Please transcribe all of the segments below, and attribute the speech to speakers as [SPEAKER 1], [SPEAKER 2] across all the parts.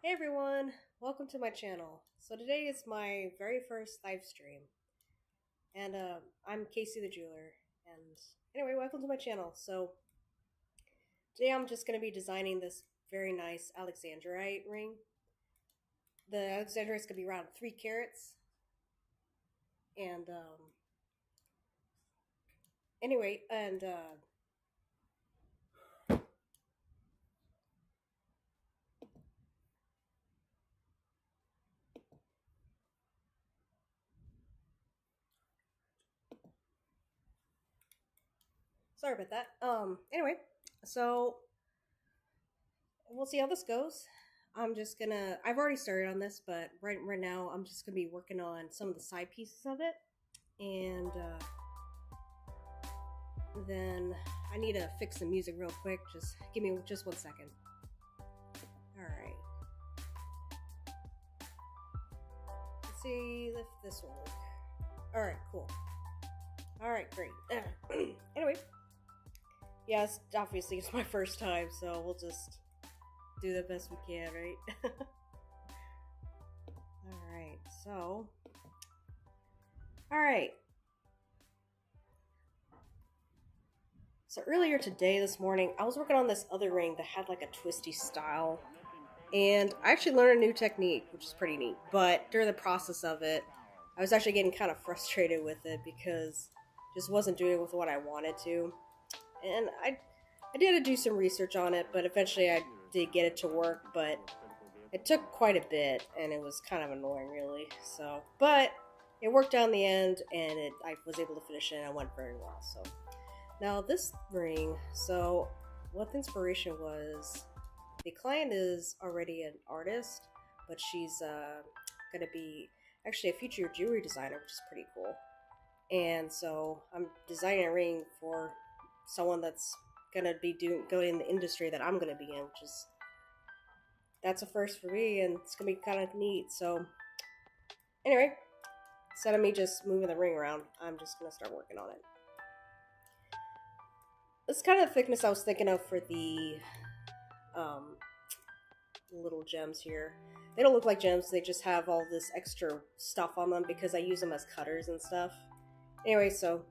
[SPEAKER 1] Hey everyone, welcome to my channel. So today is my very first live stream, and I'm Casey the Jeweler. And anyway, welcome to my channel. So today I'm just going to be designing this very nice Alexandrite ring. The Alexandrite is going to be around 3 carats, and anyway, and sorry about that. Anyway, so we'll see how this goes. I've already started on this, but right now I'm just gonna be working on some of the side pieces of it, and then I need to fix the music real quick. Just give me just 1 second. All right. Let's see if this will work. All right, cool. All right, great. Anyway, yes, obviously it's my first time, so we'll just do the best we can, right? All right, so, all right. So earlier today, this morning, I was working on this other ring that had like a twisty style, and I actually learned a new technique, which is pretty neat. But during the process of it, I was actually getting kind of frustrated with it because it just wasn't doing with what I wanted to. And I did do some research on it, but eventually I did get it to work, but it took quite a bit, and it was kind of annoying, really. So, but it worked out in the end, and I was able to finish it, and it went very well. So now this ring, so what the inspiration was, the client is already an artist, but she's going to be actually a future jewelry designer, which is pretty cool. And so I'm designing a ring for someone that's going to be going in the industry that I'm going to be in, which is, that's a first for me, and it's going to be kind of neat. So anyway, instead of me just moving the ring around, I'm just going to start working on it. This kind of thickness I was thinking of for the little gems here. They don't look like gems, they just have all this extra stuff on them because I use them as cutters and stuff. Anyway, so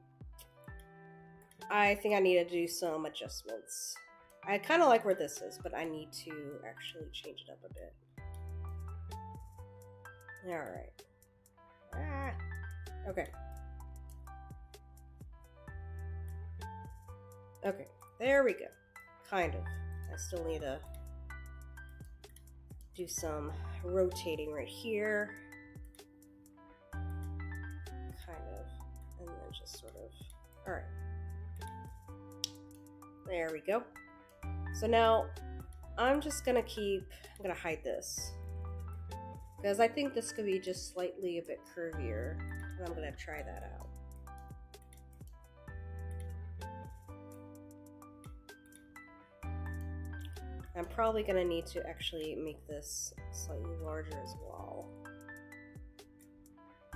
[SPEAKER 1] I think I need to do some adjustments. I kind of like where this is, but I need to actually change it up a bit. Alright. Okay. Okay, there we go. Kind of. I still need to do some rotating right here. Kind of. And then just sort of. Alright. There we go. So now I'm just gonna I'm gonna hide this, because I think this could be just slightly a bit curvier, and I'm gonna try that out. I'm probably gonna need to actually make this slightly larger as well.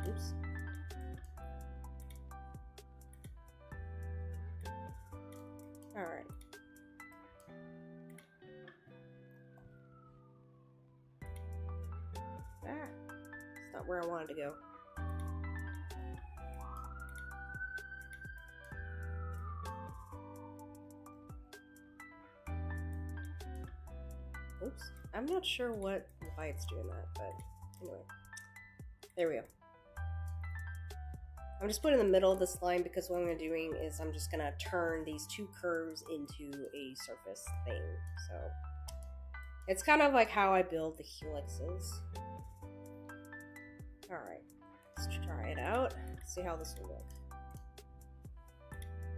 [SPEAKER 1] Oops. Alright. It's not where I wanted to go. Oops. I'm not sure why it's doing that, but anyway. There we go. I'm just putting in the middle of this line because what I'm going to be doing is I'm just going to turn these two curves into a surface thing. So it's kind of like how I build the helixes. Alright, let's try it out. See how this will look.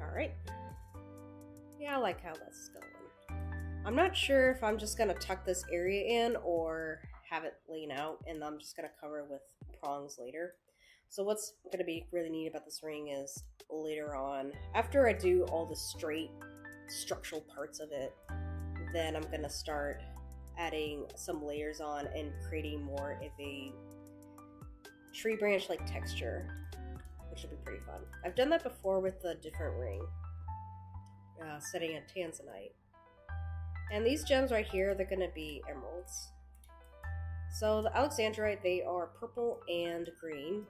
[SPEAKER 1] Alright. Yeah, I like how that's going. I'm not sure if I'm just going to tuck this area in or have it laying out, and I'm just going to cover it with prongs later. So what's going to be really neat about this ring is later on, after I do all the straight structural parts of it, then I'm going to start adding some layers on and creating more of a tree branch like texture, which would be pretty fun. I've done that before with a different ring, setting a tanzanite. And these gems right here, they're going to be emeralds. So the Alexandrite, they are purple and green.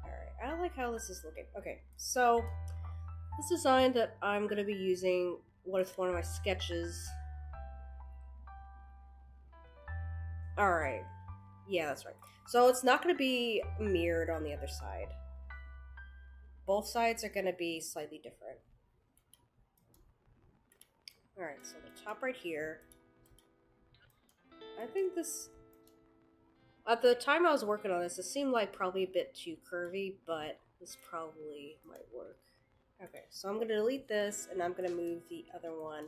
[SPEAKER 1] Alright, I like how this is looking. Okay, so this design that I'm going to be using, what is one of my sketches. Alright, yeah, that's right. So it's not going to be mirrored on the other side. Both sides are going to be slightly different. Alright, so the top right here. I think this... At the time I was working on this, it seemed like probably a bit too curvy, but this probably might work. Okay, so I'm going to delete this, and I'm going to move the other one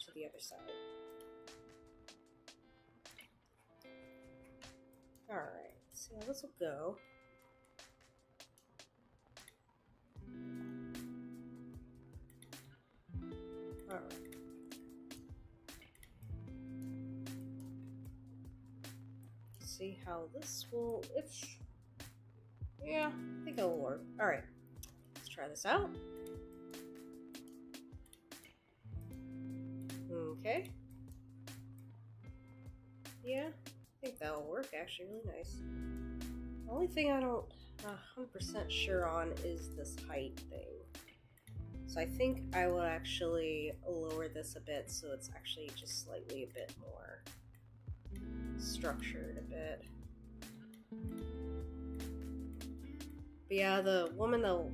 [SPEAKER 1] to the other side. Alright, let's see how this will go. Alright. See how this will... Yeah, I think it'll work. Alright, let's try this out. Okay. Yeah, I think that'll work actually really nice. The only thing I don't 100% sure on is this height thing. So I think I will actually lower this a bit so it's actually just slightly a bit more structured a bit. But yeah, the woman that'll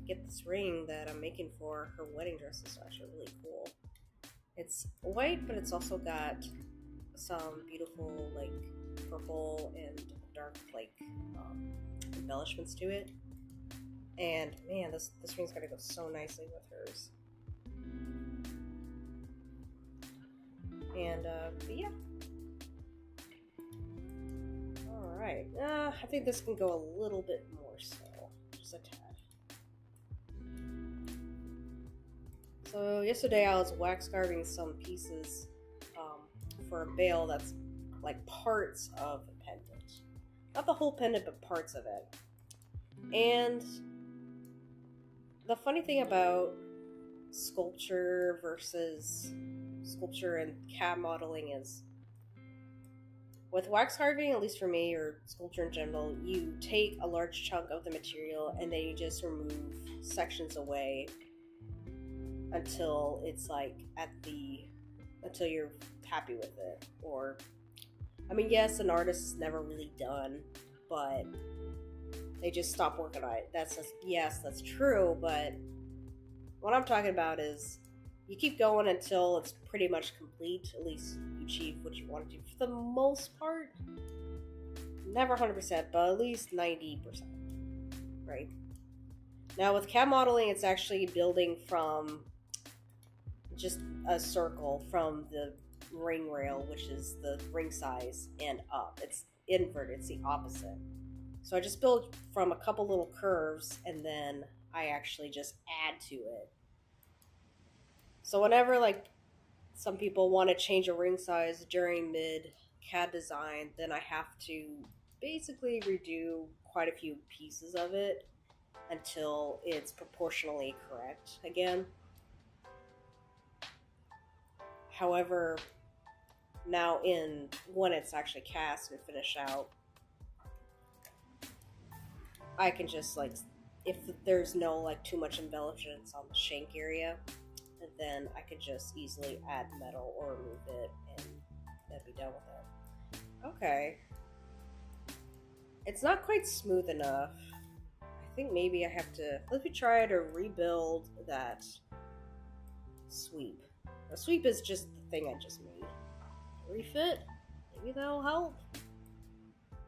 [SPEAKER 1] get this ring that I'm making for her wedding dress is actually really cool. It's white, but it's also got some beautiful like purple and dark like embellishments to it. And man, this ring's gonna go so nicely with hers. And but yeah. Alright, I think this can go a little bit more so, just a tad. So yesterday I was wax carving some pieces for a veil that's like parts of the pendant. Not the whole pendant, but parts of it. And the funny thing about sculpture versus sculpture and CAD modeling is, with wax carving, at least for me, or sculpture in general, you take a large chunk of the material and then you just remove sections away until it's like until you're happy with it. Or, I mean, yes, an artist is never really done, but they just stop working on it. Yes, that's true, but what I'm talking about is you keep going until it's pretty much complete. At least you achieve what you want to do for the most part. Never 100%, but at least 90%, right? Now with CAD modeling, it's actually building from just a circle from the ring rail, which is the ring size, and up. It's inverted, it's the opposite. So I just build from a couple little curves, and then I actually just add to it. So whenever like some people want to change a ring size during mid CAD design, then I have to basically redo quite a few pieces of it until it's proportionally correct again. However, now when it's actually cast and finished out, I can just like, if there's no like too much embellishments on the shank area, then I could just easily add metal or remove it and that'd be done with it. Okay. It's not quite smooth enough. I think maybe I have to, let me try to rebuild that sweep. The sweep is just the thing I just made. Refit? Maybe that'll help?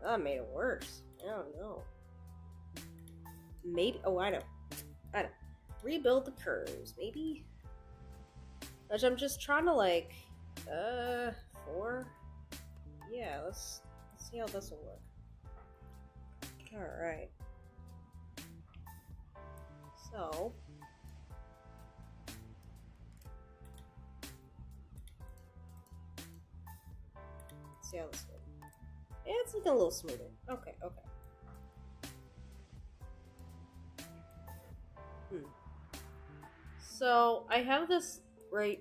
[SPEAKER 1] That made it worse. I don't know. Maybe, oh, I know. Rebuild the curves, maybe? Which I'm just trying to like, 4? Yeah, let's see how this will work. Alright. So, let's see how this works. Yeah, it's looking a little smoother. Okay. So I have this right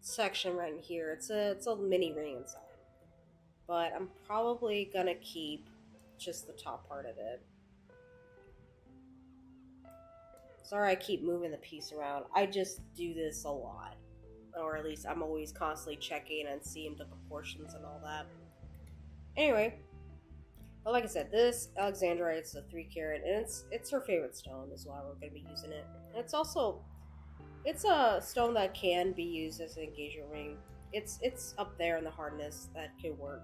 [SPEAKER 1] section right in here. It's a mini ring inside. but I'm probably gonna keep just the top part of it. Sorry I keep moving the piece around. I just do this a lot. Or at least I'm always constantly checking and seeing the proportions and all that. Anyway, but like I said, this Alexandrite's a 3 carat, and it's her favorite stone, is why we're going to be using it. And it's a stone that can be used as an engagement ring. It's up there in the hardness that could work.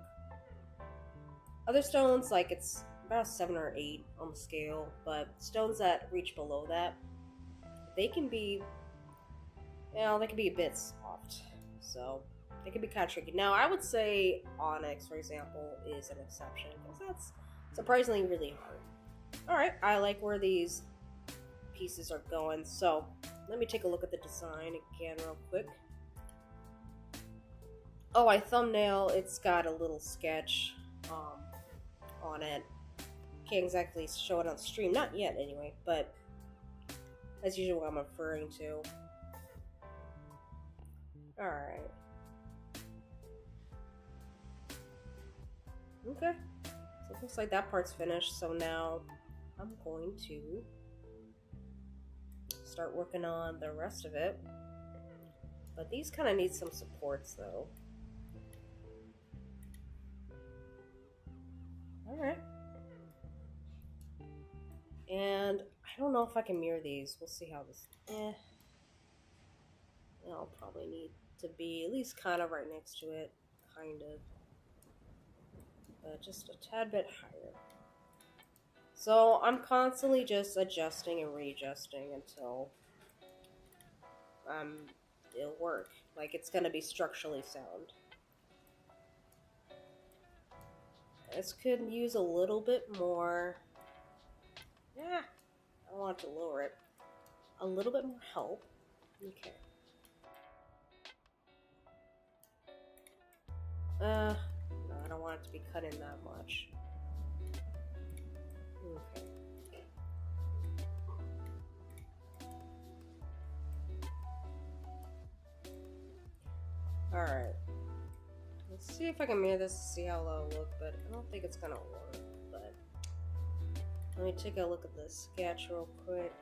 [SPEAKER 1] Other stones, like it's about 7 or 8 on the scale, but stones that reach below that, they can be, they can be a bit soft. So it can be kind of tricky. Now, I would say onyx, for example, is an exception because that's surprisingly really hard. Alright, I like where these pieces are going. So let me take a look at the design again real quick. Oh, I thumbnail, it's got a little sketch on it. Can't exactly show it on the stream, not yet anyway, but that's usually what I'm referring to. Alright. Okay. So it looks like that part's finished, so now I'm going to start working on the rest of it. But these kind of need some supports though. Alright. And I don't know if I can mirror these. We'll see how this... I'll probably need to be at least kind of right next to it. Kind of. But just a tad bit higher. So I'm constantly just adjusting and readjusting until it'll work. Like it's going to be structurally sound. This could use a little bit more... Yeah, I want to lower it. A little bit more help. Okay. No, I don't want it to be cut in that much. Okay. Alright. Let's see if I can mirror this to see how it'll look, but I don't think it's gonna work. But let me take a look at the sketch real quick.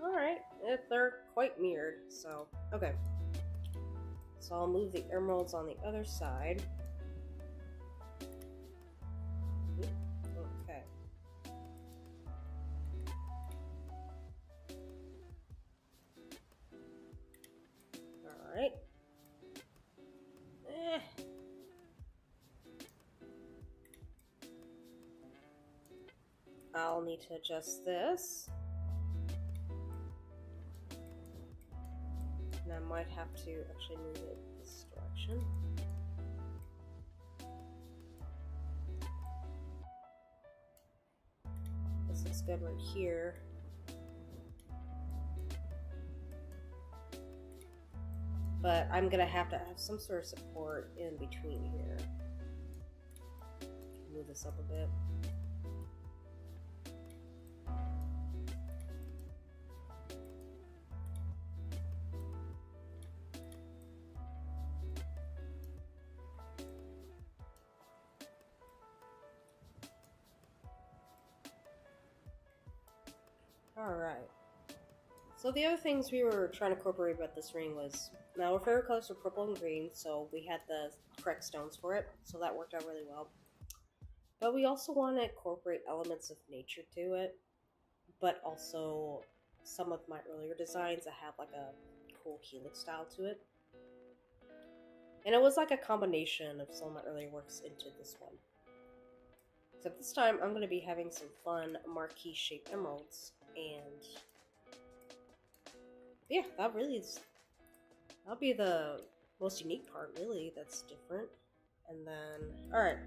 [SPEAKER 1] Alright, they're quite mirrored, so okay. So I'll move the emeralds on the other side. Okay. Alright. I'll need to adjust this. And I might have to actually move it this direction. This looks good right here. But I'm gonna have to have some sort of support in between here. Move this up a bit. Alright. So the other things we were trying to incorporate about this ring was, now our favorite colors were purple and green, so we had the correct stones for it, so that worked out really well. But we also want to incorporate elements of nature to it, but also some of my earlier designs that have like a cool helix style to it. And it was like a combination of some of my earlier works into this one. Except this time I'm going to be having some fun marquee shaped emeralds, and yeah, that'll be the most unique part, really, that's different. And then, alright,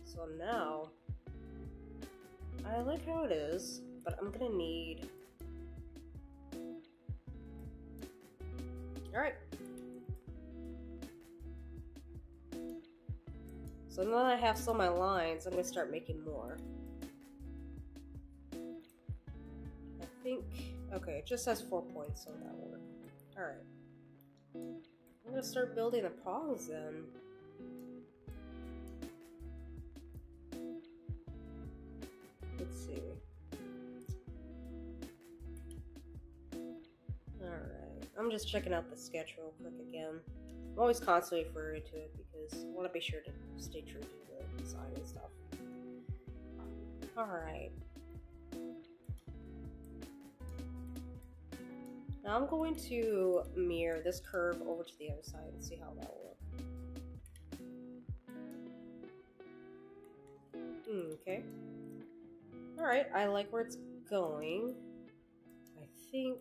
[SPEAKER 1] so now, I like how it is, but I'm gonna need, alright. So now that I have some of my lines, I'm gonna start making more. I think, okay, it just has 4 points, so that'll work. Alright. I'm gonna start building the prongs then. I'm just checking out the sketch real quick again. I'm always constantly referring to it because I want to be sure to stay true to the design and stuff. Alright. Now I'm going to mirror this curve over to the other side and see how that will look. Okay. Alright, I like where it's going. I think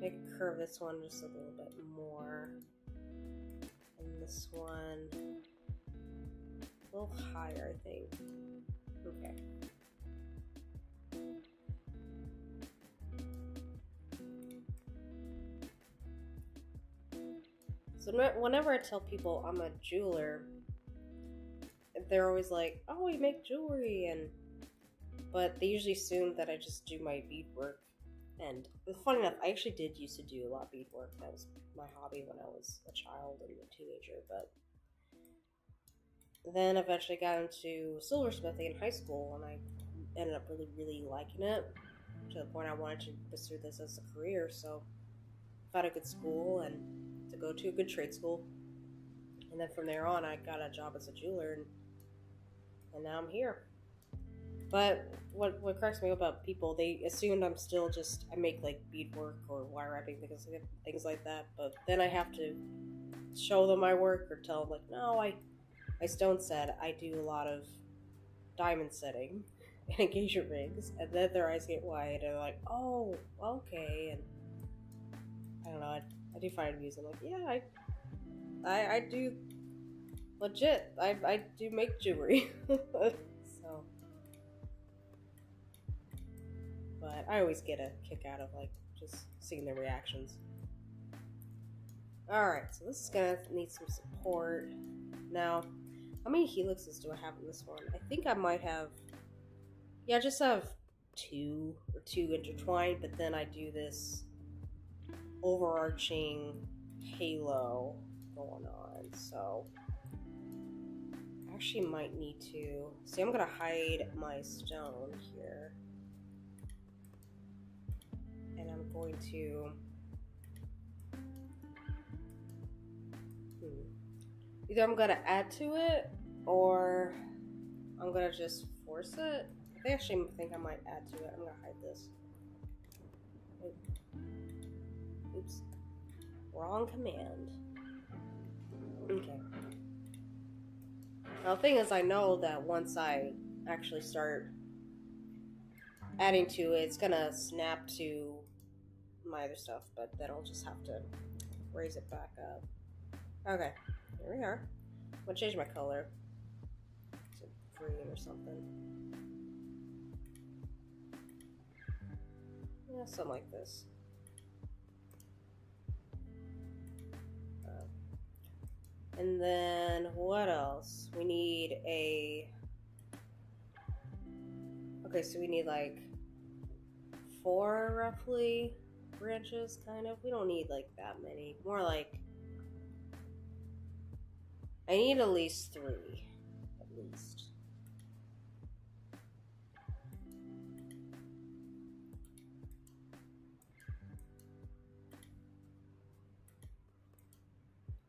[SPEAKER 1] maybe curve this one just a little bit more. And this one a little higher, I think. Okay. So whenever I tell people I'm a jeweler, they're always like, "Oh, you make jewelry," but they usually assume that I just do my beadwork. And funny enough, I actually did used to do a lot of beadwork. That was my hobby when I was a child and a teenager. But then eventually got into silversmithing in high school, and I ended up really, really liking it to the point I wanted to pursue this as a career. So found a good school and to go to a good trade school. And then from there on, I got a job as a jeweler, and now I'm here. But what cracks me up about people, they assumed I'm still just, I make like beadwork or wire wrapping, things like that. But then I have to show them my work or tell them like, no, I stone set. I do a lot of diamond setting and engagement rings. And then their eyes get wide and they're like, oh, okay. And I don't know, I do find it amusing. Like, yeah, I do legit. I do make jewelry. So, but I always get a kick out of like just seeing their reactions. Alright, so this is gonna need some support. Now, how many helixes do I have in this one? I think I might have, yeah, I just have two intertwined, but then I do this overarching halo going on, so I actually might need to see. I'm gonna hide my stone here, and I'm going to either I'm gonna add to it or I'm gonna just force it. I actually think I might add to it. I'm gonna hide this. Oops. Wrong command. Okay. Now the thing is, I know that once I actually start adding to it, it's gonna snap to my other stuff, but then I'll just have to raise it back up. Okay, here we are. I'm gonna change my color to green or something. Yeah, something like this. And then what else? We need a... Okay, so we need like 4 roughly branches, kind of. We don't need like that many. More like... I need at least 3. At least.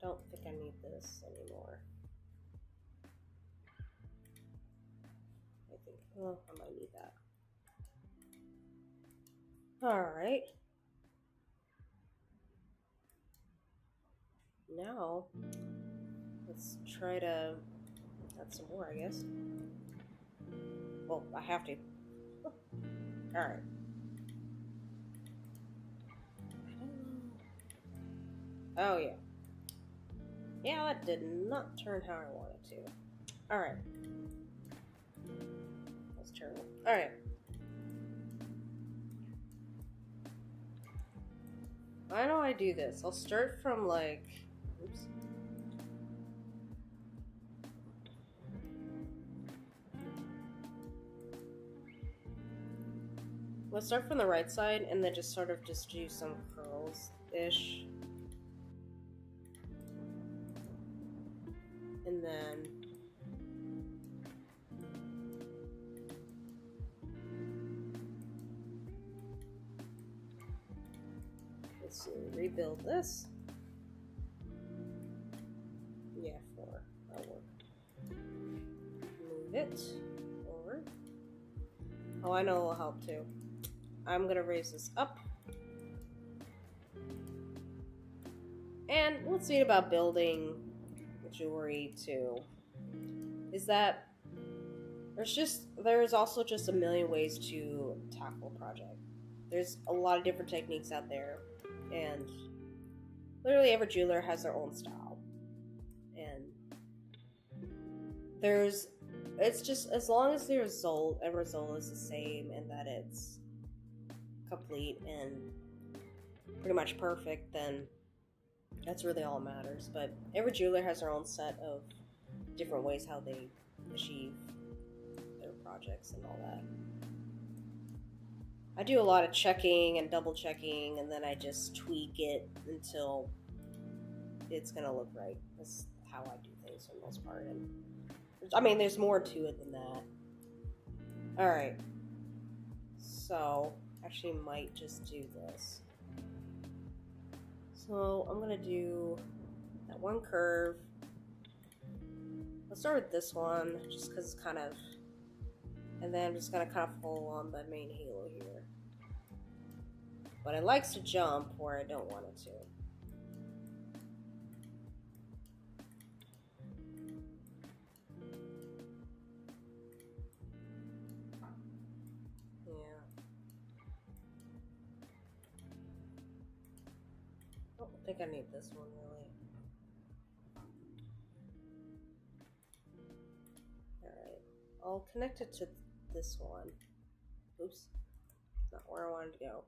[SPEAKER 1] Don't think I need this anymore. I think, well, I might need that. Alright. Now, let's try to add some more, I guess. Well, I have to. Alright. Oh, yeah. Yeah, that did not turn how I wanted to. Alright. Let's turn it. Alright. Why do I do this? I'll start from like... Oops. Let's start from the right side and then just sort of just do some curls-ish. And then let's see, rebuild this. Yeah, 4. That'll work. Move it forward. Oh, I know it will help too. I'm gonna raise this up. And what's neat about building jewelry too is that there's also just a million ways to tackle a project. There's a lot of different techniques out there, and literally every jeweler has their own style. And it's just as long as the result is the same and that it's complete and pretty much perfect, then that's really all that matters. But every jeweler has their own set of different ways how they achieve their projects and all that. I do a lot of checking and double checking, and then I just tweak it until it's gonna look right. That's how I do things for the most part. And I mean, there's more to it than that. Alright. So, actually might just do this. So, I'm gonna do that one curve. Let's start with this one, just because it's kind of... And then I'm just gonna kind of follow on the main halo here. But it likes to jump where I don't want it to. I think I need this one really. Alright, I'll connect it to this one. Oops, not where I wanted to go.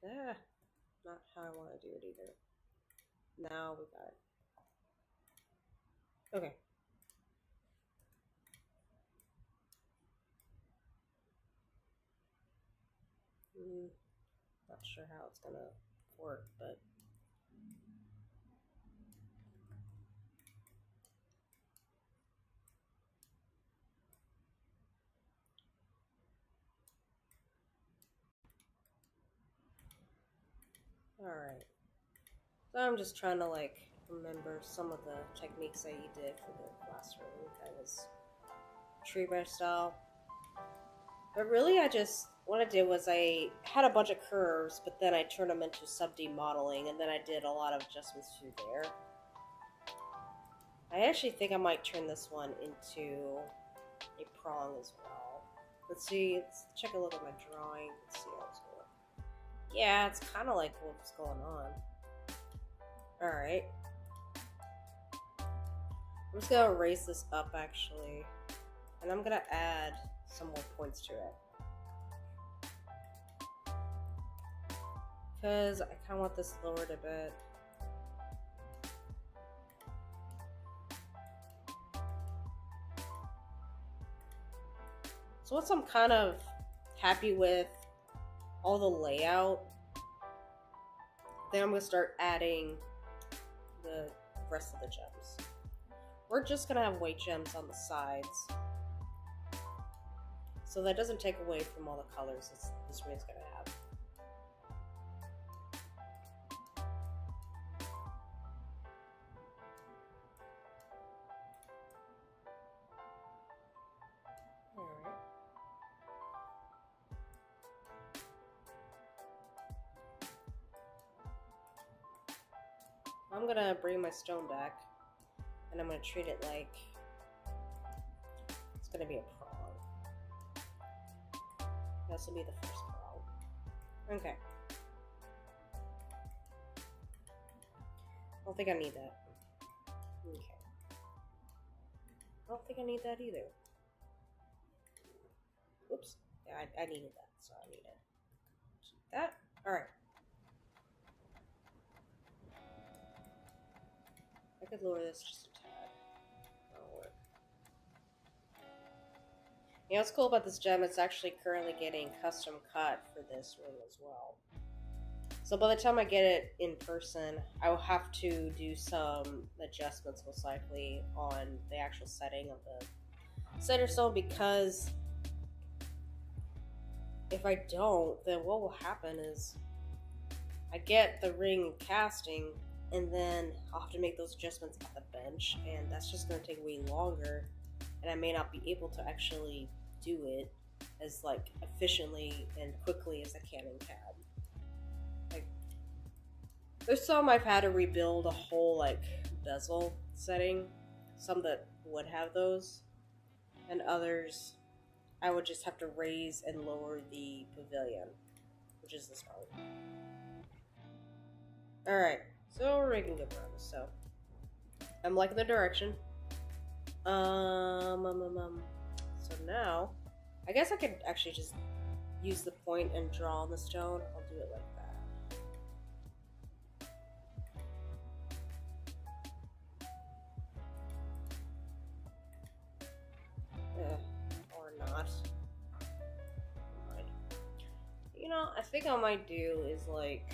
[SPEAKER 1] Ah, not how I want to do it either. Now we got it. Okay. Not sure how it's gonna work, but alright. So I'm just trying to remember some of the techniques that you did for the last ring. That was tree brush style. But really, what I did was I had a bunch of curves, but then I turned them into sub-D modeling, and then I did a lot of adjustments through there. I actually think I might turn this one into a prong as well. Let's take a look at my drawing. Let's see how it's going. Yeah, it's kind of like what's going on. Alright. I'm just going to raise this up, actually. And I'm going to add some more points to it. Because I kind of want this lowered a bit. So once I'm kind of happy with all the layout, then I'm going to start adding the rest of the gems. We're just going to have white gems on the sides, so that doesn't take away from all the colors this ring's going to have. Alright. I'm going to bring my stone back, and I'm going to treat it like it's going to be a prong. This will be the first prong. Okay. I don't think I need that. Okay. I don't think I need that either. Oops. Yeah, I needed that, so I need it. That? Alright. I could lower this just a tad. That'll work. You know what's cool about this gem? It's actually currently getting custom cut for this ring as well. So by the time I get it in person, I will have to do some adjustments most likely on the actual setting of the center stone, because if I don't, then what will happen is I get the ring casting, and then I'll have to make those adjustments at the bench, and that's just going to take way longer, and I may not be able to actually do it as like efficiently and quickly as I can in CAD. Like, there's some I've had to rebuild a whole like bezel setting, some that would have those, and others I would just have to raise and lower the pavilion, which is this part. Alright, so we're making good progress, so I'm liking the direction. So now, I guess I could actually just use the point and draw on the stone. I'll do it like that. Or not. You know, I think I might do is like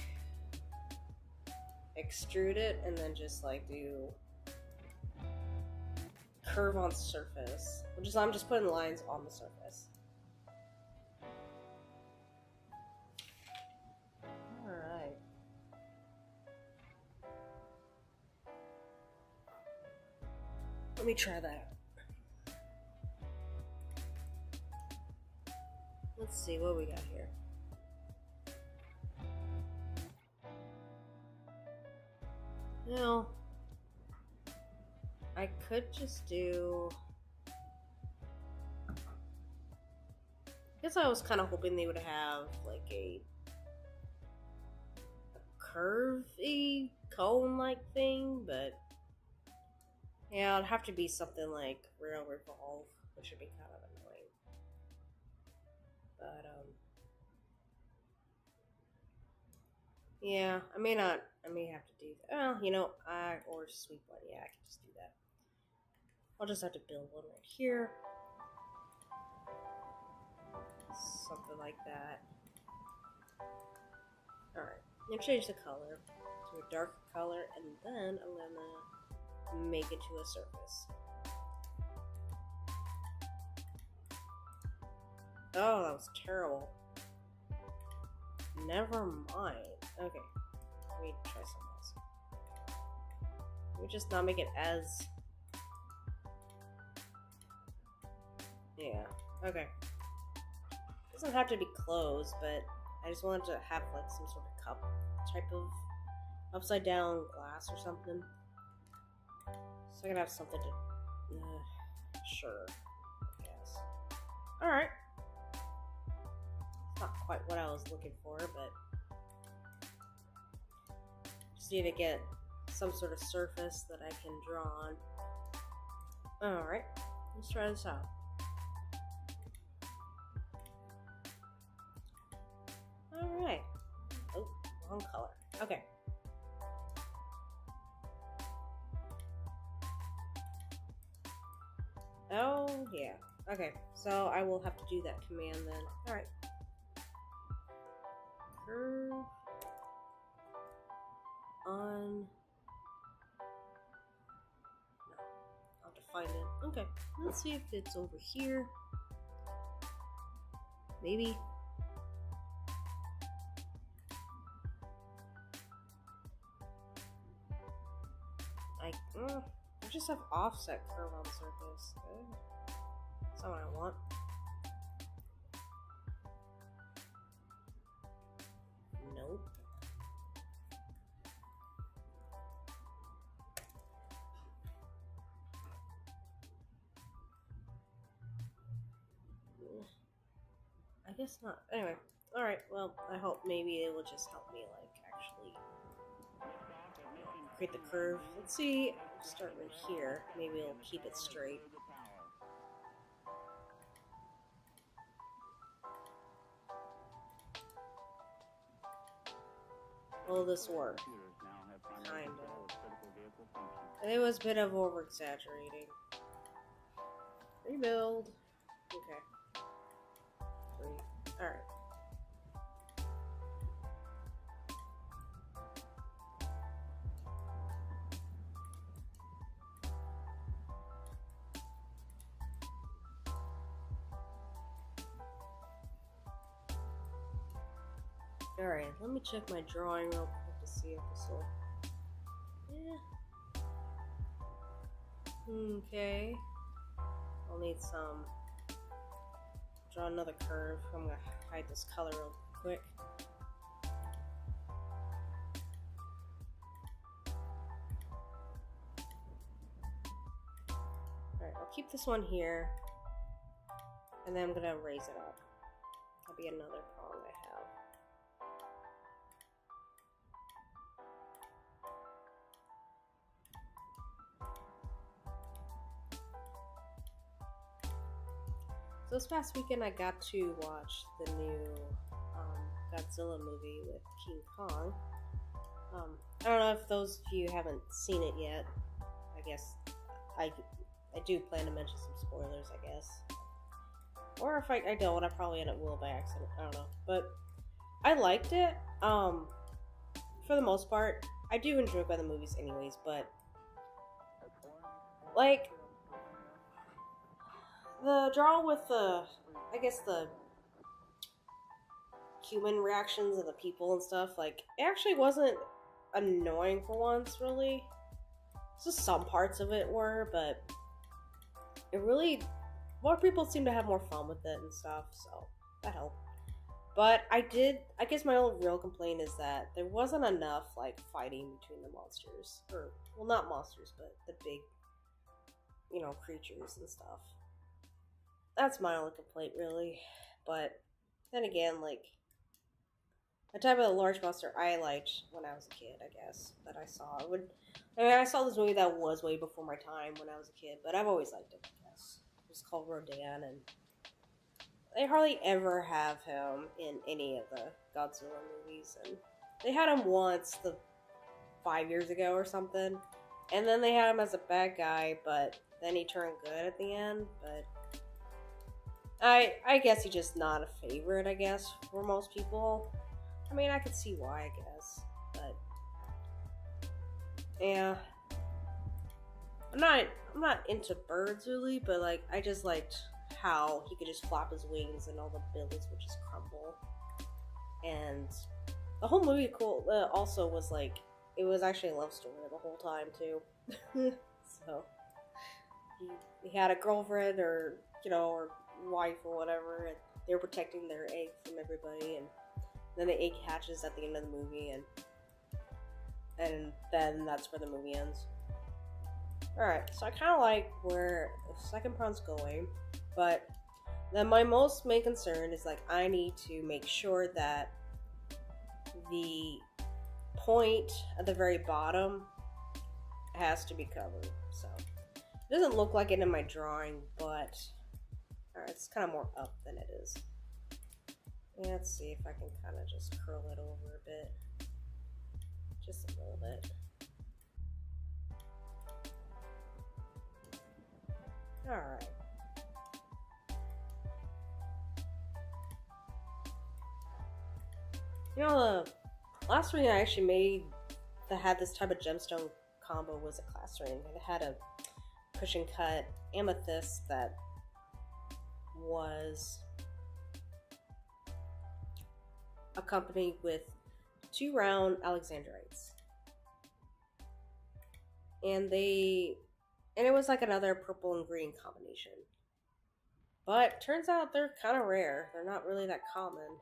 [SPEAKER 1] extrude it and then just like do curve on surface, which is I'm just putting lines on the surface. Alright. Let me try that. Let's see what we got here. Now, I could just do... I guess I was kind of hoping they would have like a curvy cone-like thing, but yeah, it'd have to be something like Rhino Revolve, which would be kind of annoying. But yeah, I may have to do that. Oh, you know, or sweep one. Yeah, I can just do that. I'll just have to build one right here. Something like that. Alright, I'm gonna change the color to a dark color, and then I'm gonna make it to a surface. Oh, that was terrible. Never mind. Okay, let me try something else. Let me just not make it as... Yeah, okay. Doesn't have to be closed, but I just wanted to have like some sort of cup type of upside down glass or something. So I can have something to... sure, I guess. Alright. It's not quite what I was looking for, but... just need to get some sort of surface that I can draw on. Alright, let's try this out. Alright. Oh, wrong color. Okay. Oh, yeah. Okay, so I will have to do that command then. Alright. Curve on... no. I'll have to find it. Okay, let's see if it's over here. Maybe. I just have offset curve on surface. That's not what I want. Nope. I guess not. Anyway, alright, well, I hope maybe it will just help me, like, actually create the curve. Let's see, start right here. Maybe it'll keep it straight. Will this work? Kind of. It was a bit of over-exaggerating. Rebuild. Okay. 3. Alright. Alright, let me check my drawing real quick to see if this will... Yeah. Okay. I'll need some... Draw another curve. I'm gonna hide this color real quick. Alright, I'll keep this one here. And then I'm gonna raise it up. That'll be another prong I have. So this past weekend I got to watch the new Godzilla movie with King Kong. I don't know if those of you haven't seen it yet. I guess I do plan to mention some spoilers, I guess. Or if I don't, I probably end up will by accident. I don't know. But I liked it. For the most part, I do enjoy by the movies anyways, but like the draw with the, I guess the human reactions of the people and stuff, like it actually wasn't annoying for once, really. Just some parts of it were, but it really, more people seem to have more fun with it and stuff, so that helped. But I guess my only real complaint is that there wasn't enough, like, fighting between the monsters. Or, well, not monsters, but the big, creatures and stuff. That's my only complaint, really. But, then again, like, the type of large monster I liked when I was a kid, I guess, that I saw. I saw this movie that was way before my time when I was a kid, but I've always liked it, I guess. It was called Rodan, and they hardly ever have him in any of the Godzilla movies, and they had him once 5 years ago or something, and then they had him as a bad guy, but then he turned good at the end. But I guess he's just not a favorite, I guess, for most people. I mean, I could see why, I guess, but yeah, I'm not into birds really, but like I just liked how he could just flap his wings and all the buildings would just crumble. And the whole movie also was like, it was actually a love story the whole time too. So he had a girlfriend or or wife or whatever, and they were protecting their egg from everybody, and then the egg hatches at the end of the movie, and then that's where the movie ends. Alright, so I kind of like where the second prong's going, but then my main concern is, like, I need to make sure that the point at the very bottom has to be covered. So it doesn't look like it in my drawing, but alright, it's kind of more up than it is. Yeah, let's see if I can kind of just curl it over a bit. Just a little bit. Alright. The last ring I actually made that had this type of gemstone combo was a class ring. It had a cushion cut amethyst that was accompanied with 2 round alexandrites. And it was like another purple and green combination. But turns out they're kind of rare. They're not really that common.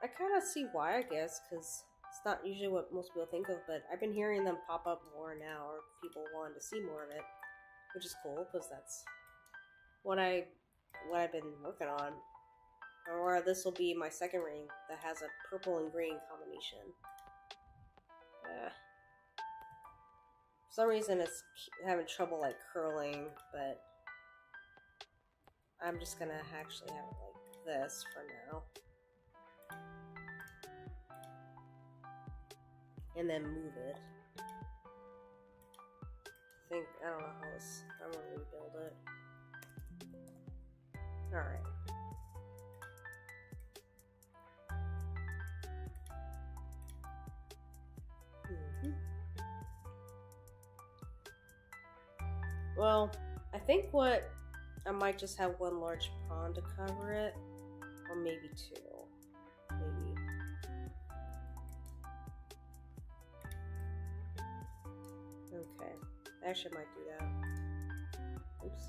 [SPEAKER 1] I kind of see why, I guess, because it's not usually what most people think of, but I've been hearing them pop up more now, or people wanting to see more of it, which is cool, because that's what I've been working on. Or this will be my second ring that has a purple and green combination. For some reason it's having trouble like curling, but I'm just gonna actually have it like this for now. And then move it. I don't know how I'm gonna rebuild it. Alright. Well, I think I might just have one large pond to cover it, or maybe 2. Actually, I might do that. Oops.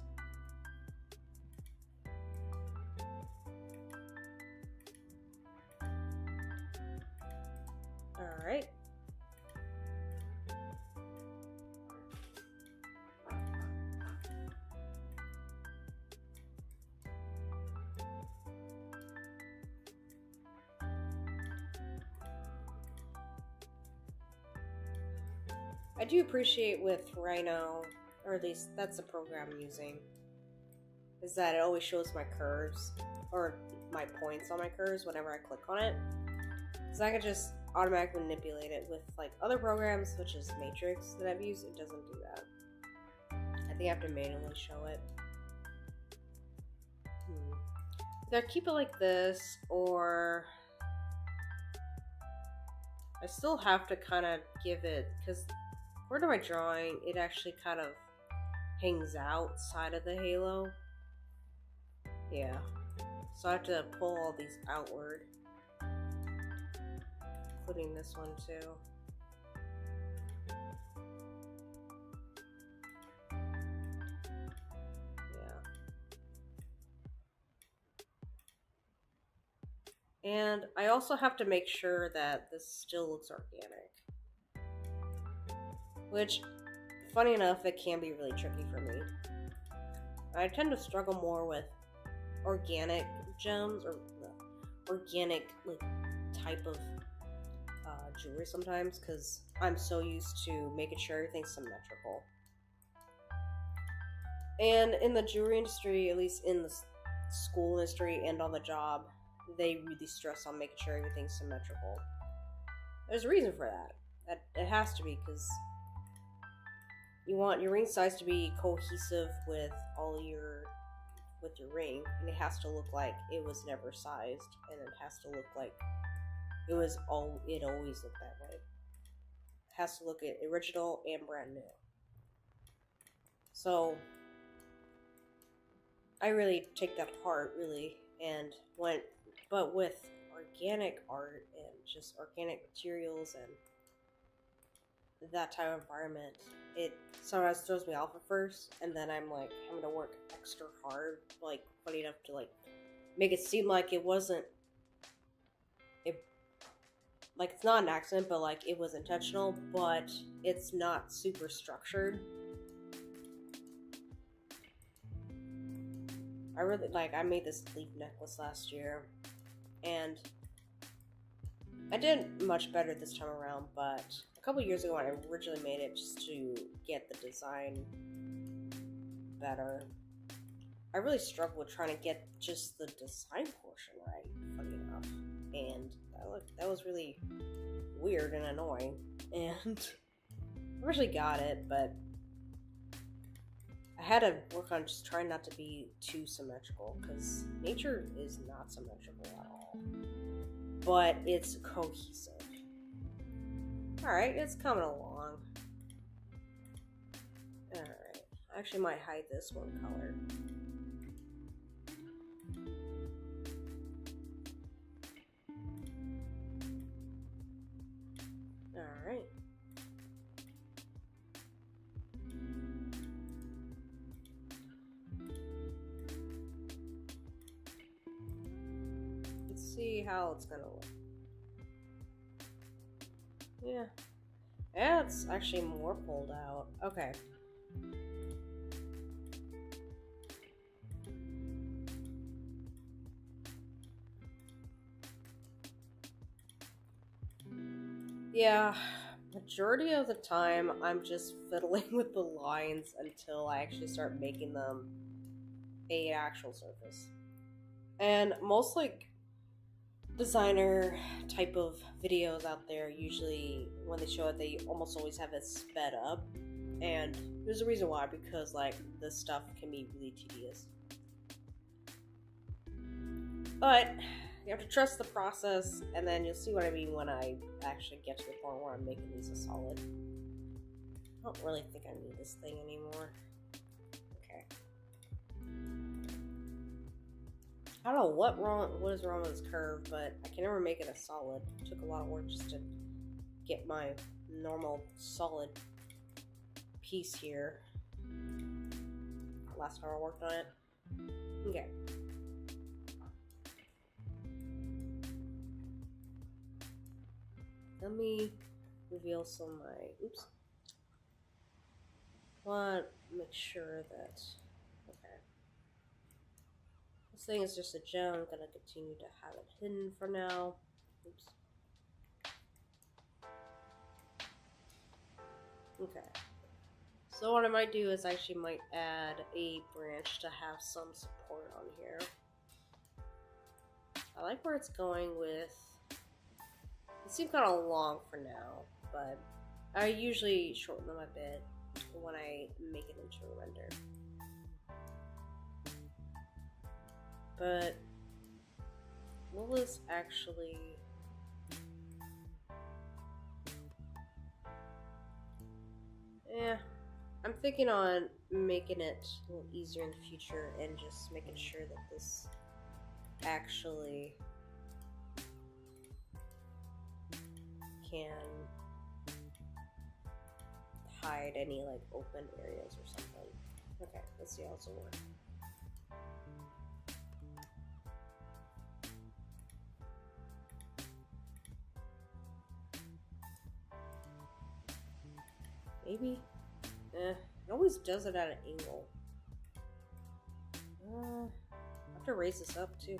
[SPEAKER 1] Alright. I do appreciate with Rhino, or at least that's the program I'm using, is that it always shows my curves, or my points on my curves whenever I click on it. Because I can just automatically manipulate it. With like other programs such as Matrix that I've used, it doesn't do that. I think I have to manually show it. Either keep it like this, or I still have to kind of give it, because according to my drawing, it actually kind of hangs outside of the halo. Yeah. So I have to pull all these outward, including this one too. Yeah. And I also have to make sure that this still looks organic. Which, funny enough, it can be really tricky for me. I tend to struggle more with organic gems, or organic like type of jewelry sometimes, because I'm so used to making sure everything's symmetrical. And in the jewelry industry, at least in the school industry and on the job, they really stress on making sure everything's symmetrical. There's a reason for that. It has to be, because you want your ring size to be cohesive with your ring, and it has to look like it was never sized, and it has to look like it always looked that way. It has to look at original and brand new. So I really take that to heart, really, but with organic art and just organic materials and that type of environment, it sometimes throws me off at first, and then I'm like having to work extra hard, like funny enough to like make it seem like it wasn't like it's not an accident, but like it was intentional, but it's not super structured. I made this leaf necklace last year, and I did much better this time around, but a couple years ago when I originally made it just to get the design better, I really struggled with trying to get just the design portion right, funny enough. And that was really weird and annoying. And I eventually got it, but I had to work on just trying not to be too symmetrical, because nature is not symmetrical at all. But it's cohesive. Alright, it's coming along. Alright, I actually might hide this one color. Alright. Let's see how it's gonna look. Yeah. Yeah, it's actually more pulled out. Okay. Yeah, majority of the time I'm just fiddling with the lines until I actually start making them a actual surface. And most like designer type of videos out there, usually when they show it, they almost always have it sped up, and there's a reason why, because like this stuff can be really tedious. But you have to trust the process, and then you'll see what I mean when I actually get to the point where I'm making these a solid. I don't really think I need this thing anymore. Okay. I don't know what is wrong with this curve, but I can never make it a solid. It took a lot of work just to get my normal solid piece here. Last time I worked on it. Okay. Let me reveal some of my, oops. I want to make sure that, okay. This thing is just a gem. I'm going to continue to have it hidden for now. Oops. Okay. So what I might do is actually might add a branch to have some support on here. I like where it's going with, it seems kind of long for now, but I usually shorten them a bit when I make it into a render. But will this actually, I'm thinking on making it a little easier in the future and just making sure that this actually can hide any like open areas or something. Okay, let's see how this will work. Maybe? It always does it at an angle. I have to raise this up too.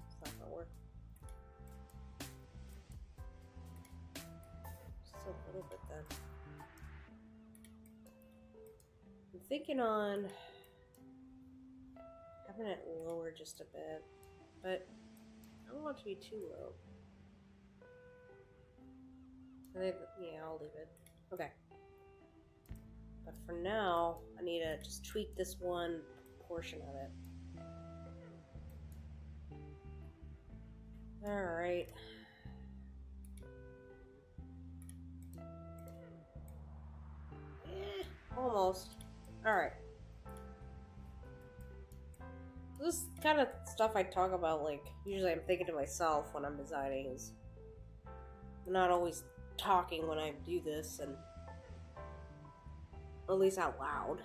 [SPEAKER 1] It's not gonna work. Just a little bit then. I'm thinking on having it lower just a bit, but I don't want it to be too low. Yeah, I'll leave it. Okay. But for now, I need to just tweak this one portion of it. Alright. Almost. Alright. This kind of stuff I talk about, like, usually I'm thinking to myself when I'm designing, is I'm not always talking when I do this, and at least out loud,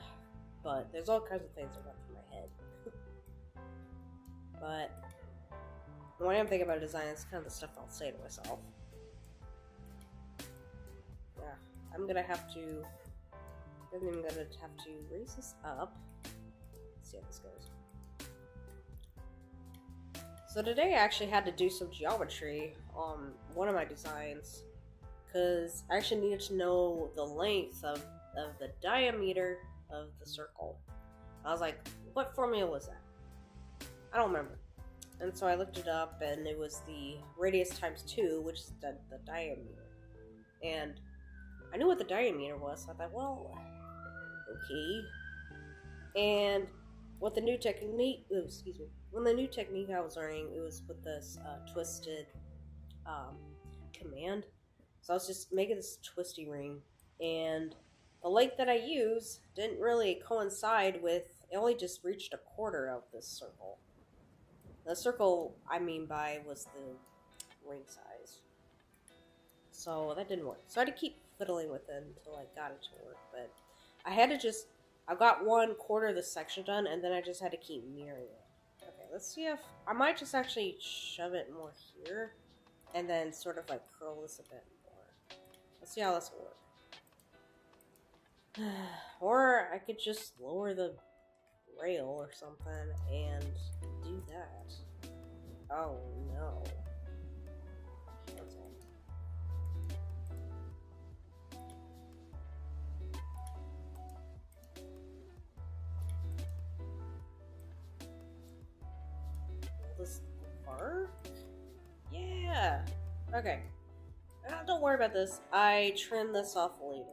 [SPEAKER 1] but there's all kinds of things that run through my head. But when I'm thinking about design, it's kind of the stuff I'll say to myself. Yeah, I'm gonna have to raise this up. Let's see how this goes. So today I actually had to do some geometry on one of my designs, because I actually needed to know the length of the diameter of the circle. I was like, what formula was that? I don't remember. And so I looked it up, and it was the radius times 2, which is the diameter. And I knew what the diameter was, so I thought, well, okay. And what the new technique, when the new technique I was learning, it was with this twisted command. So I was just making this twisty ring, and the length that I used didn't really coincide with, it only just reached a quarter of this circle. The circle I mean by was the ring size. So that didn't work. So I had to keep fiddling with it until I got it to work. But I got 1/4 of the section done, and then I just had to keep mirroring it. Okay, let's see if, I might just actually shove it more here, and then sort of like curl this a bit more. Let's see how this will work. Or I could just lower the rail or something and do that. Oh no. Cancel. Will this work? Yeah. Okay. Don't worry about this. I trim this off later.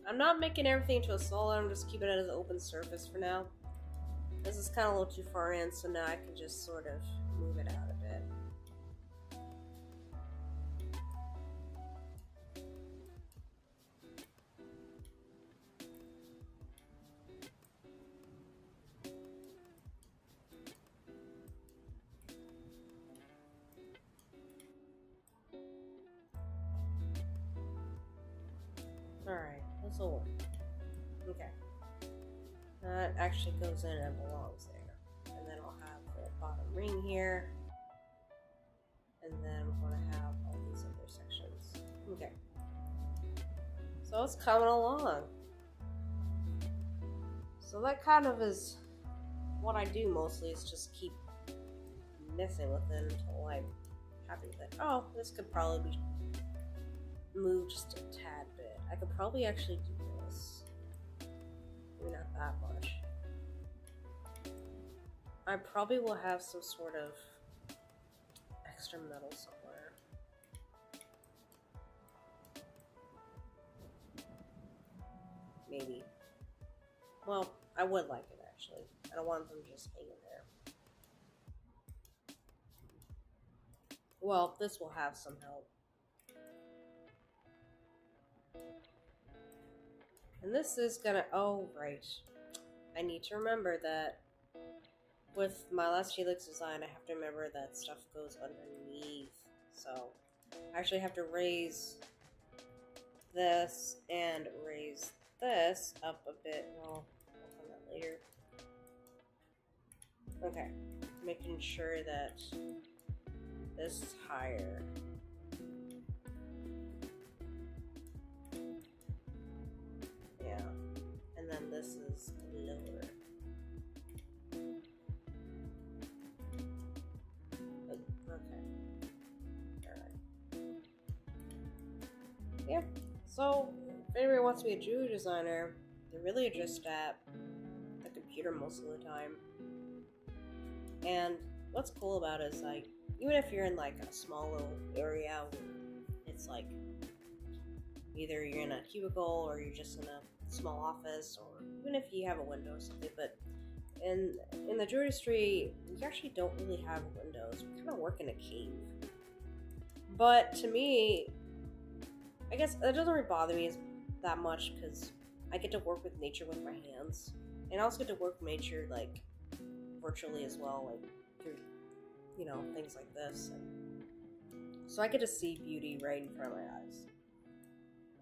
[SPEAKER 1] I'm not making everything into a solid, I'm just keeping it as an open surface for now. This is kind of a little too far in, so now I can just sort of move it out a bit. Alright, This will work. Okay. That actually goes in and belongs there. And then I'll have the bottom ring here. And then I'm going to have all these other sections. Okay. So it's coming along. So that kind of is what I do mostly, is just keep messing with it until I'm happy with it. Oh, this could probably be moved just a tad bit. I could probably actually do this. Maybe not that much. I probably will have some sort of extra metal somewhere. Maybe. Well, I would like it actually. I don't want them just hanging there. Well, this will have some help. And this is gonna, oh right. I need to remember that with my last helix design, I have to remember that stuff goes underneath. So I actually have to raise this and raise this up a bit. Well, I'll come that later. Okay, making sure that this is higher. Yeah, and then this is lower. Okay. Alright. Yeah, so if anybody wants to be a jewelry designer, they're really just at the computer most of the time. And what's cool about it is, like, even if you're in like a small little area where it's like either you're in a cubicle or you're just in a small office, or even if you have a window or something, but in the jewelry industry, we actually don't really have windows. We kind of work in a cave. But to me, I guess it doesn't really bother me that much because I get to work with nature with my hands, and I also get to work with nature like virtually as well, like through, you know, things like this. And so I get to see beauty right in front of my eyes.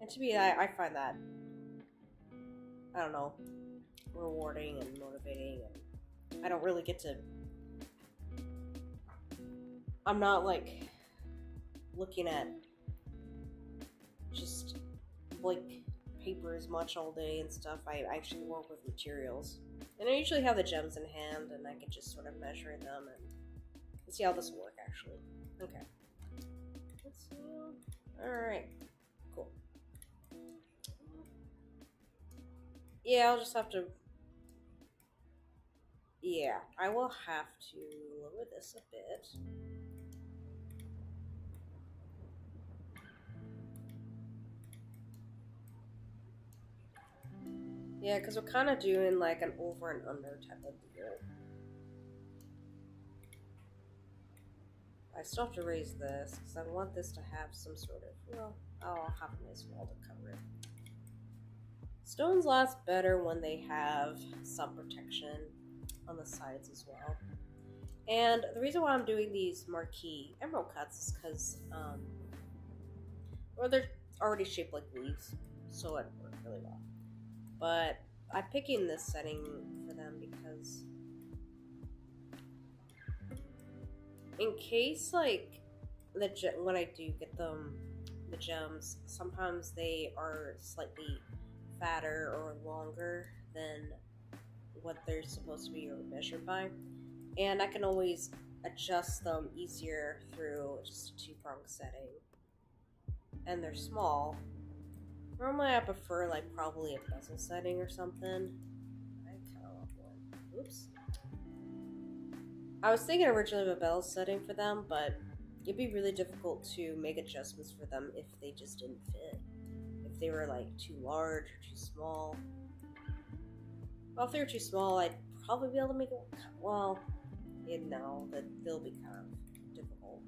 [SPEAKER 1] And to me, I find that, I don't know, rewarding and motivating. And I don't really get to, I'm not like looking at just like paper as much all day and stuff. I actually work with materials. And I usually have the gems in hand, and I can just sort of measure them and see how this will work actually. Okay. Let's see. Alright. Cool. Yeah, I'll just have to... Yeah, I will have to lower this a bit. Yeah, because we're kind of doing like an over and under type of deal. I still have to raise this because I want this to have some sort of, well, I'll have a nice wall to cover it. Stones last better when they have some protection on the sides as well. And the reason why I'm doing these marquee emerald cuts is because, well, they're already shaped like leaves, so it worked really well. But I'm picking this setting for them because in case, like, when I do get them, the gems, sometimes they are slightly fatter or longer than what they're supposed to be or measured by. And I can always adjust them easier through just a two-prong setting. And they're small. Normally I prefer like probably a bezel setting or something. I kind of love one. Oops. I was thinking originally of a bezel setting for them, but it'd be really difficult to make adjustments for them if they just didn't fit. If they were like too large or too small. Well, if they were too small, I'd probably be able to make it, well, no, but they'll be kind of difficult.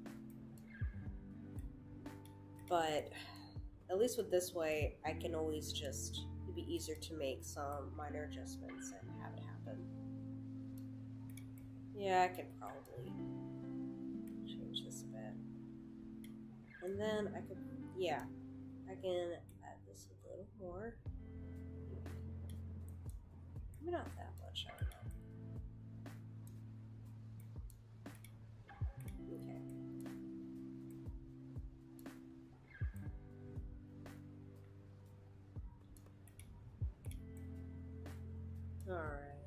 [SPEAKER 1] But at least with this way, I can always just, it'd be easier to make some minor adjustments and have it happen. Yeah, I could probably change this a bit. And then I could, yeah, I can add this a little more. Maybe not that much, I don't know. Okay. Alright.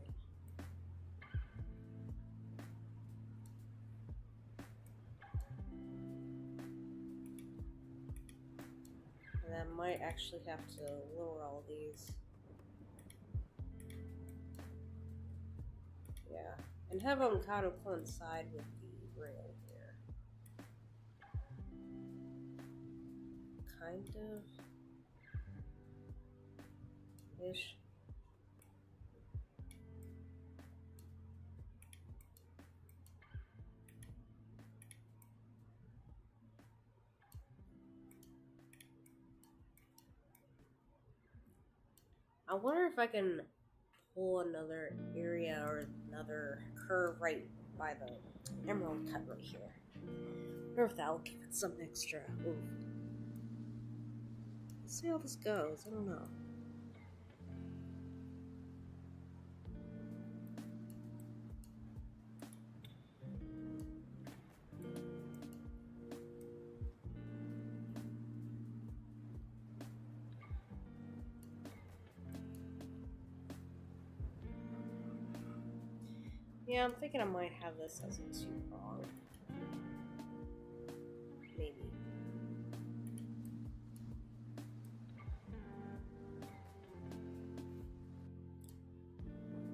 [SPEAKER 1] And I might actually have to lower all these. Yeah. And have them kind of coincide with the rail here. Kind of. Ish. I wonder if I can pull another area or another curve right by the emerald cut right here. I wonder if that'll give it some extra oomph. Let's see how this goes. I don't know. Yeah, I'm thinking I might have this as a 2-prong. Maybe.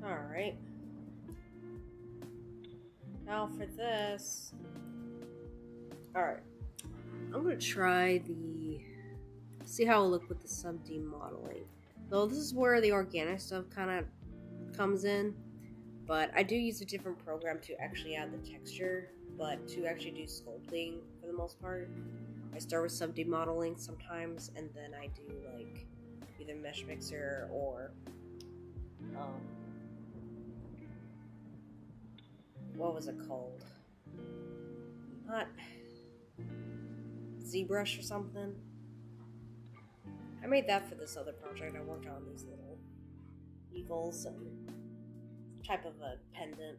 [SPEAKER 1] Alright. Now for this. Alright. I'm gonna try see how it'll look with the sub-D modeling. So this is where the organic stuff kind of comes in. But I do use a different program to actually add the texture, but to actually do sculpting for the most part. I start with sub-D modeling sometimes, and then I do like either Mesh Mixer or what was it called? Not ZBrush or something. I made that for this other project. I worked on these little eagles and type of a pendant.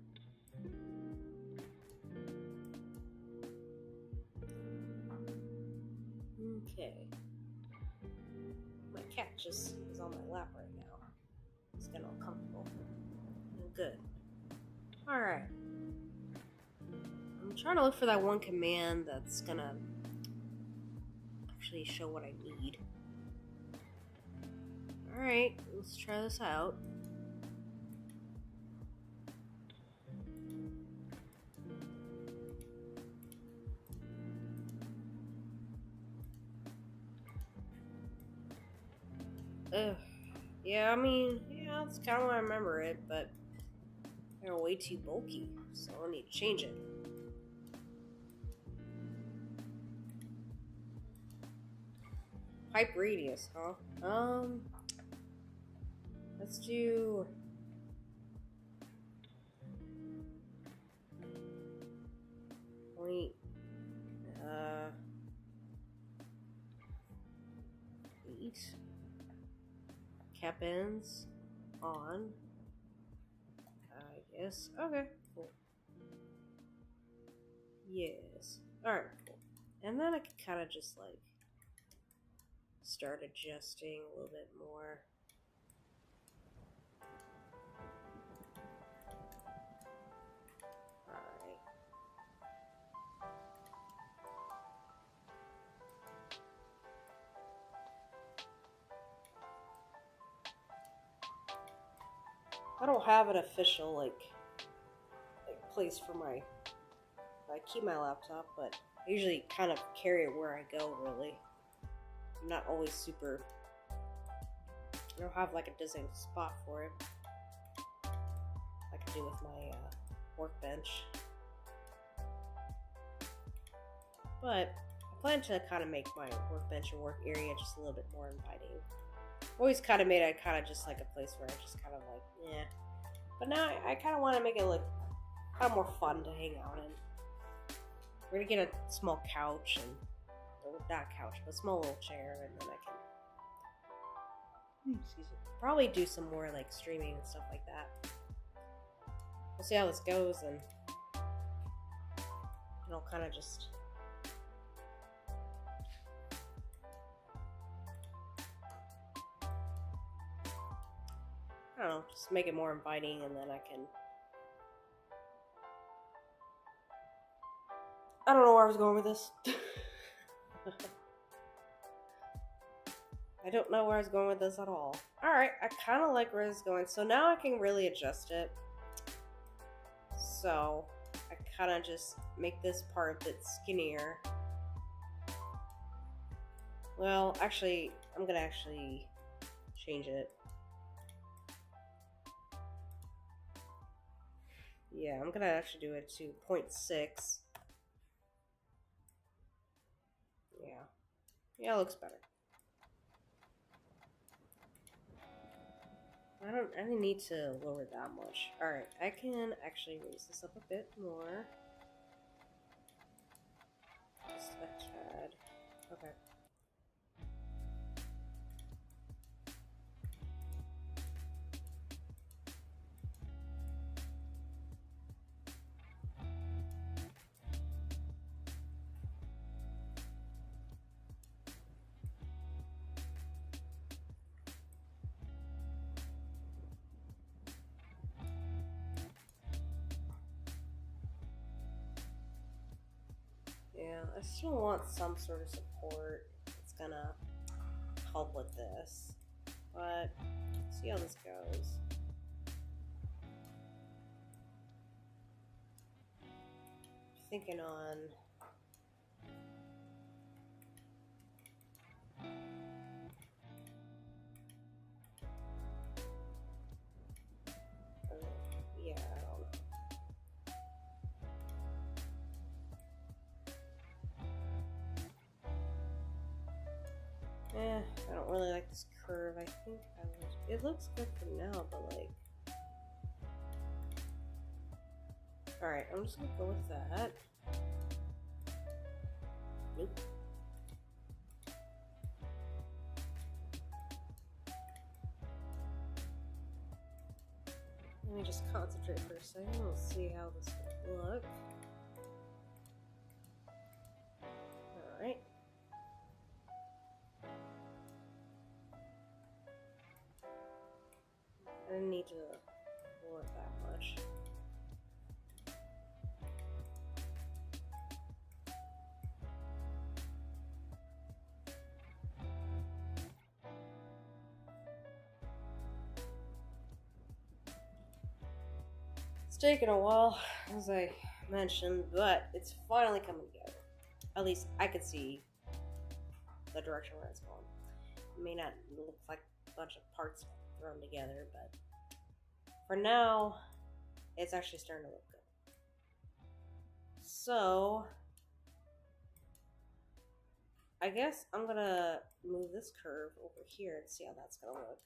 [SPEAKER 1] Okay. My cat just is on my lap right now. It's getting uncomfortable. Good. Alright. I'm trying to look for that one command that's gonna actually show what I need. Alright, let's try this out. Yeah, I mean, yeah, that's kind of how I remember it, but they're way too bulky, so I need to change it. Pipe radius, huh? Let's do... Point... 8... Cap ends on, I guess. Okay, cool. Yes. Alright, cool. And then I can kind of just like start adjusting a little bit more. Alright. I don't have an official like place for I keep my laptop, but I usually kind of carry it where I go, really. I'm not always super... I don't have like a designated spot for it. Like I do with my workbench. But I plan to kind of make my workbench and work area just a little bit more inviting. Always kind of made it kind of just like a place where I just kind of like, yeah. But now I kind of want to make it look kind of more fun to hang out in. We're gonna get a small couch and, or not couch, but a small little chair, and then I can Excuse me. Probably do some more like streaming and stuff like that. We'll see how this goes, and I'll kind of just I don't know, just make it more inviting, and then I don't know where I was going with this. I don't know where I was going with this at all. Alright, I kind of like where it's going. So now I can really adjust it. So I kind of just make this part a bit skinnier. Well, actually, I'm going to actually change it. Yeah, I'm going to actually do it to 0.6. Yeah, it looks better. I don't need to lower that much. Alright, I can actually raise this up a bit more. Just a tad. Okay. Yeah, I still want some sort of support that's gonna help with this, but let's see how this goes. Thinking on yeah, I don't know. I don't really like this curve. I think it looks good for now, but like, alright, I'm just gonna go with that. Nope. Let me just concentrate for a second. We'll see how this will look. Alright. I didn't need to pull it that much. It's taken a while, as I mentioned, but it's finally coming together. At least I could see the direction where it's going. It may not look like a bunch of parts thrown together, but for now, it's actually starting to look good. So, I guess I'm gonna move this curve over here and see how that's gonna look.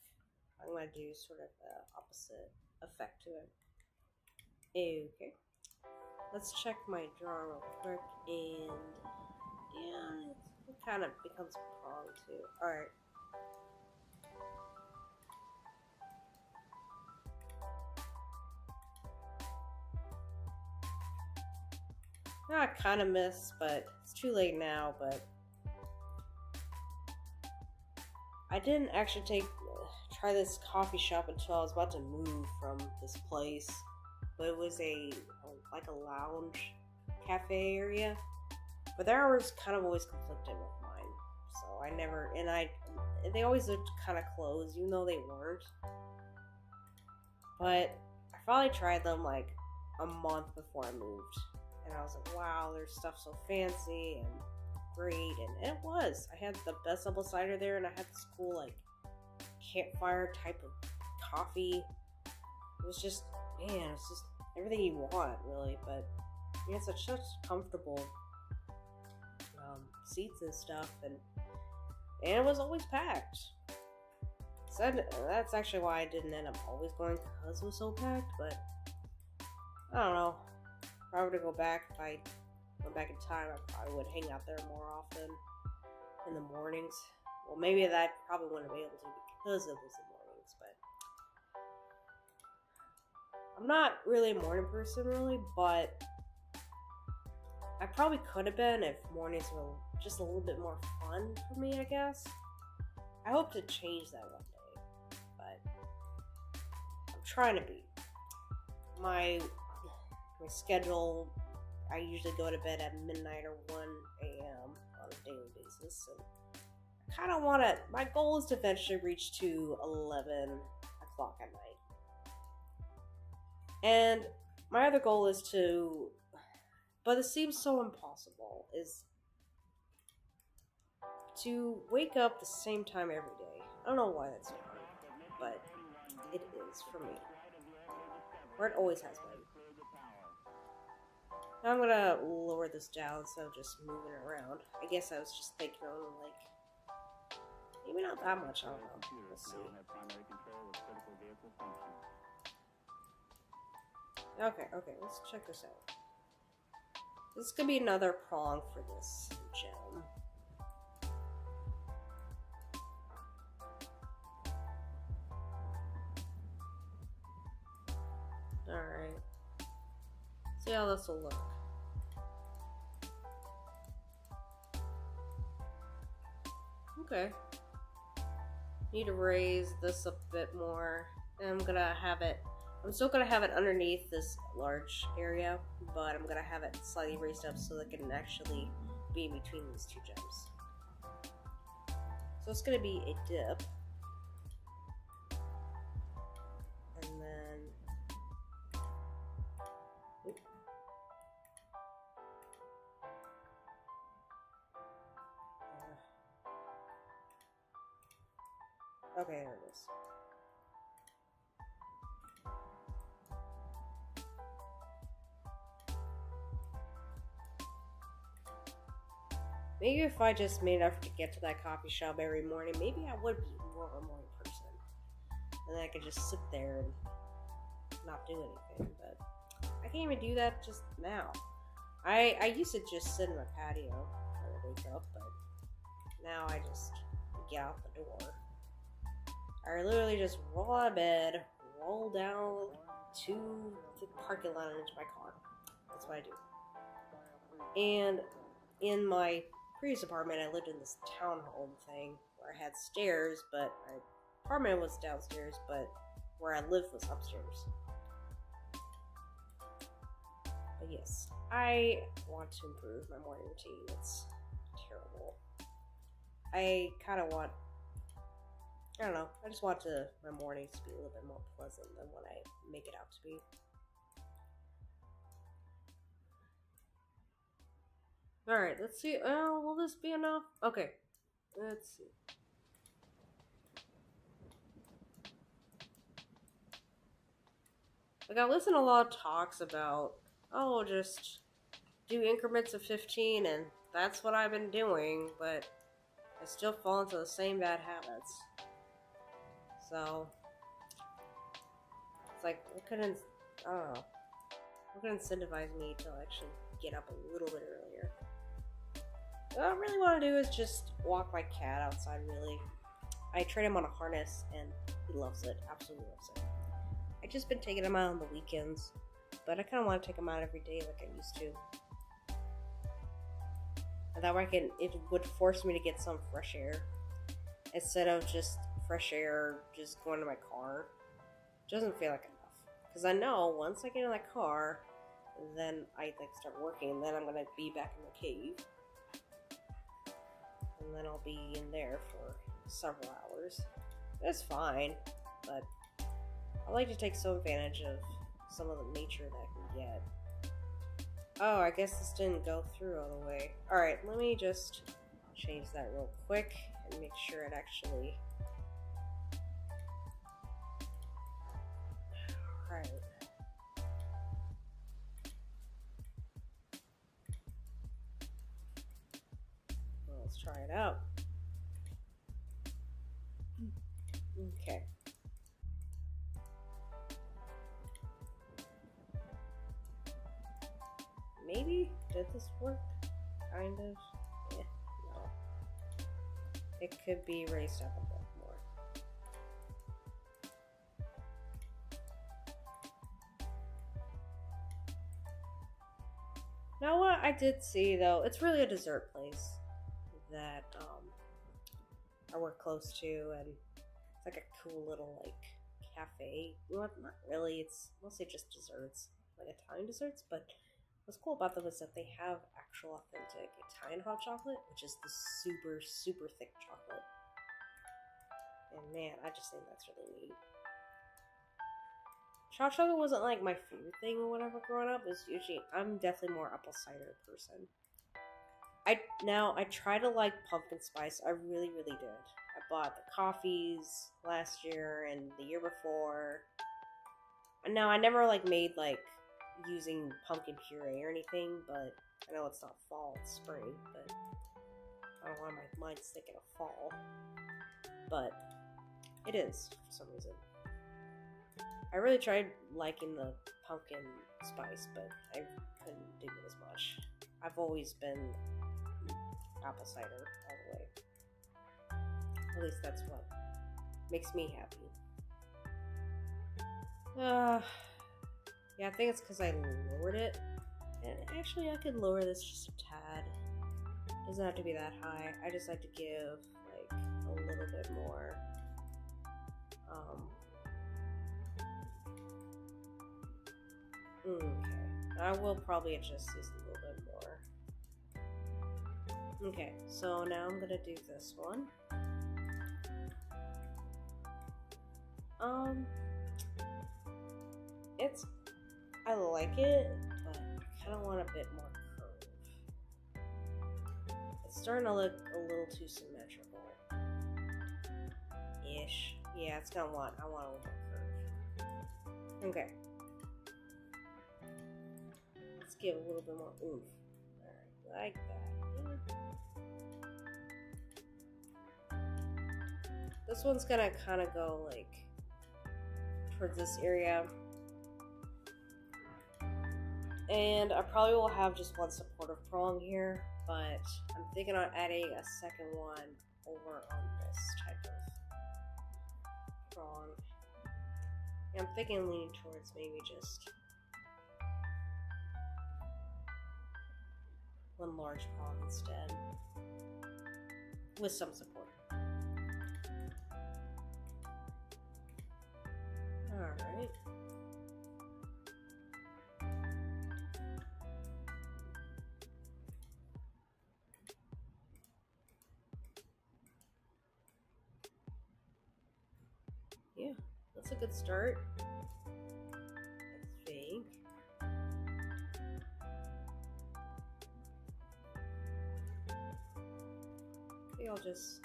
[SPEAKER 1] I'm gonna do sort of the opposite effect to it. Okay, let's check my draw real quick, and yeah, it kind of becomes a prong too. Alright. I kind of missed, but it's too late now, but I didn't actually try this coffee shop until I was about to move from this place. But it was like a lounge cafe area, but their hours kind of always conflicted with mine, so they always looked kind of closed, even though they weren't. But I finally tried them like a month before I moved, and I was like, wow, their stuff's so fancy and great, and it was. I had the best apple cider there, and I had this cool like campfire type of coffee. It was just, man, it's just everything you want, really. But yeah, it's such comfortable seats and stuff, and it was always packed. So that's actually why I didn't end up always going, because it was so packed. But I don't know. If I were to go back, if I went back in time, I probably would hang out there more often in the mornings Well, maybe that I probably wouldn't be able to because of those mornings, but I'm not really a morning person, really, but I probably could have been if mornings were just a little bit more fun for me, I guess. I hope to change that one day, but I'm trying to be. My schedule, I usually go to bed at midnight or 1 a.m. on a daily basis, and I kind of want to, my goal is to eventually reach to 11 o'clock at night. And my other goal is to, but it seems so impossible, is to wake up the same time every day. I don't know why that's so hard, but it is for me. Or it always has been. Now I'm gonna lower this down instead of just moving it around. I guess I was just thinking only like, maybe not that much, I don't know. Let's see. Okay, let's check this out. This is gonna be another prong for this gem. Alright. See how this will look. Okay. Need to raise this a bit more. And I'm gonna have it, I'm still gonna have it underneath this large area, but I'm gonna have it slightly raised up so that it can actually be in between these two gems. So it's gonna be a dip. And then okay, there it is. Maybe if I just made an effort to get to that coffee shop every morning, maybe I would be more of a morning person. And then I could just sit there and not do anything, but I can't even do that just now. I used to just sit in my patio when I wake up, but now I just get out the door. I literally just roll out of bed, roll down to the parking lot and into my car. That's what I do. And in my previous apartment, I lived in this townhome thing where I had stairs, but my apartment was downstairs, but where I lived was upstairs. But yes, I want to improve my morning routine. It's terrible. I kind of want, I don't know, I just want my mornings to be a little bit more pleasant than what I make it out to be. Alright, let's see. Will this be enough? Okay, let's see. Like, I listen to a lot of talks about, oh, just do increments of 15, and that's what I've been doing, but I still fall into the same bad habits. So, it's like, I don't know. What could incentivize me to actually get up a little bit earlier? What I really want to do is just walk my cat outside, really. I train him on a harness, and he loves it. Absolutely loves it. I've just been taking him out on the weekends, but I kind of want to take him out every day like I used to. And that way it would force me to get some fresh air, instead of just fresh air just going to my car. It doesn't feel like enough. Because I know once I get in that car, then I start working, then I'm going to be back in the cave. And then I'll be in there for several hours. It's fine, but I like to take some advantage of some of the nature that I can get. Oh, I guess this didn't go through all the way. Alright, let me just change that real quick and make sure it actually... Alright. Let's try it out. Okay. Maybe? Did this work? Kind of? Yeah, no. it could be raised up a bit more. Now what I did see though, it's really a dessert place that I work close to, and it's like a cool little like cafe. Well, not really, it's mostly just desserts, like Italian desserts, but what's cool about them is that they have actual authentic Italian hot chocolate, which is the super, super thick chocolate. And man, I just think that's really neat. Hot chocolate wasn't like my favorite thing or whatever growing up. It was usually, I'm definitely more apple cider person. I try to like pumpkin spice. I really, really did. I bought the coffees last year and the year before. And now I never like made like using pumpkin puree or anything, but I know it's not fall, it's spring, but I don't know why my mind's thinking of fall. But it is for some reason. I really tried liking the pumpkin spice, but I couldn't do it as much. I've always been apple cider all the way. At least that's what makes me happy. Yeah, I think it's because I lowered it. And actually, I could lower this just a tad. It doesn't have to be that high. I just like to give like a little bit more. Okay, I will probably adjust these a little bit more. Okay, so now I'm gonna do this one. I like it, but I kind of want a bit more curve. It's starting to look a little too symmetrical. Ish. Yeah, I want a little more curve. Okay. Let's give a little bit more oomph. Alright, like that. This one's gonna kind of go like towards this area. And I probably will have just one supportive prong here, but I'm thinking on adding a second one over on this type of prong. And I'm thinking leaning towards maybe just one large prong instead, with some support. Alright. Yeah, that's a good start, I think. Maybe I'll just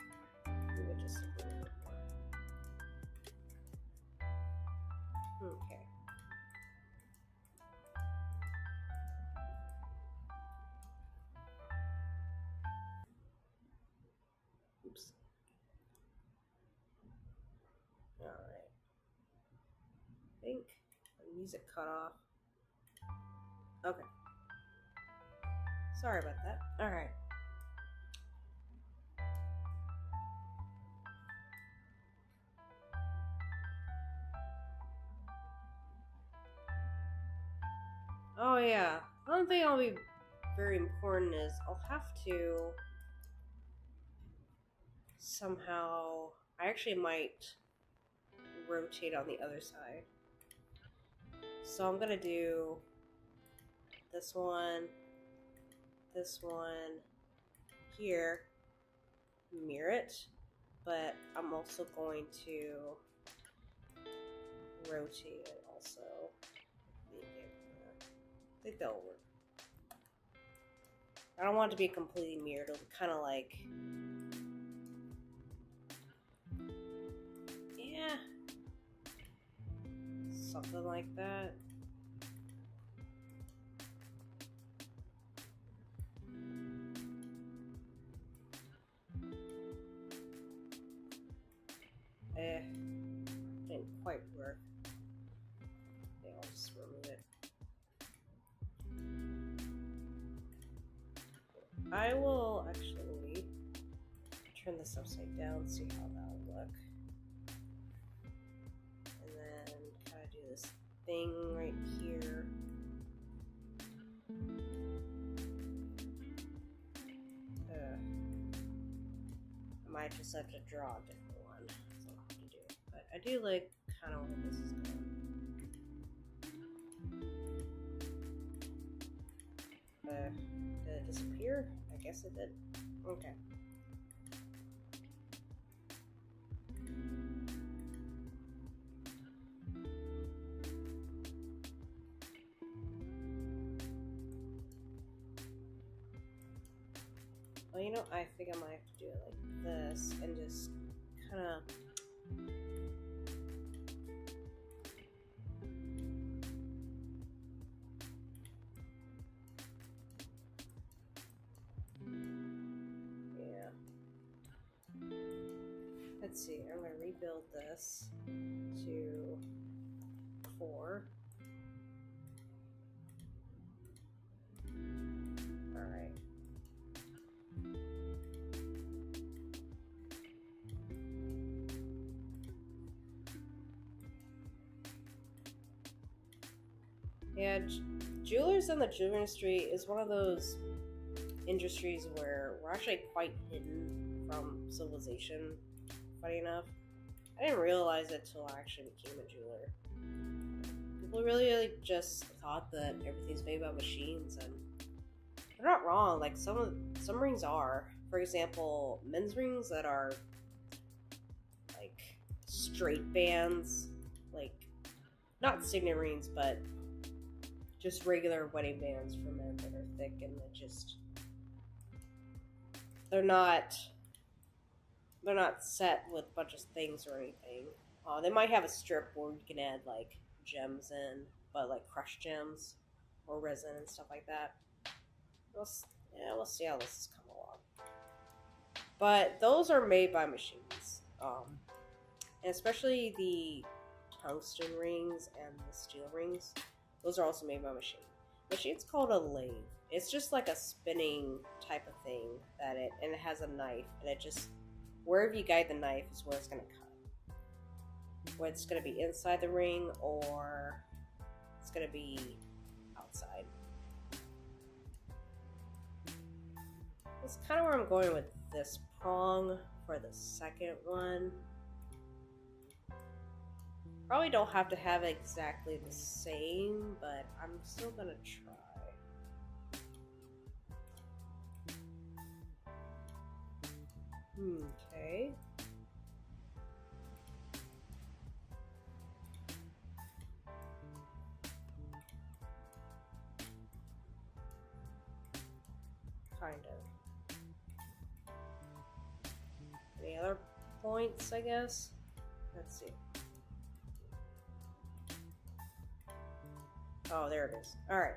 [SPEAKER 1] move it just a little bit more. Okay. Oops. Alright. I think my music cut off. Okay. Sorry about that. Alright. Oh yeah. One thing I'll be very important is I'll have to somehow, I actually might rotate on the other side. So I'm gonna do this one here, mirror it, but I'm also going to rotate it also. I think that'll work. I don't want it to be completely mirrored. It'll be kind of like, yeah, something like that. Didn't quite work. Okay, I'll just remove it. I will actually turn this upside down, see how that would look. And then kind of do this thing right here. I might just have to draw a different one. That's all I have to do. But I do like kind of where this is going. Did it disappear? I guess it did. Okay. Well, you know, I think I might have to do it like this and just kind of let's see, I'm going to rebuild this to 4. Alright. Yeah, jewelers in the jewelry industry is one of those industries where we're actually quite hidden from civilization. Funny enough, I didn't realize it till I actually became a jeweler. People really just thought that everything's made by machines, and they're not wrong. Like some rings are. For example, men's rings that are like straight bands, like not signet rings, but just regular wedding bands for men that are thick and that just they're not set with a bunch of things or anything. They might have a strip where you can add like gems in, but like crushed gems or resin and stuff like that. We'll see how this has come along. But those are made by machines, and especially the tungsten rings and the steel rings. Those are also made by machine. Machine's called a lathe. It's just like a spinning type of thing and it has a knife, and it just wherever you guide the knife is where it's going to cut. Whether it's going to be inside the ring or it's going to be outside. That's kind of where I'm going with this prong for the second one. Probably don't have to have it exactly the same, but I'm still going to try. Okay. Kind of. Any other points, I guess? Let's see. Oh, there it is. Alright.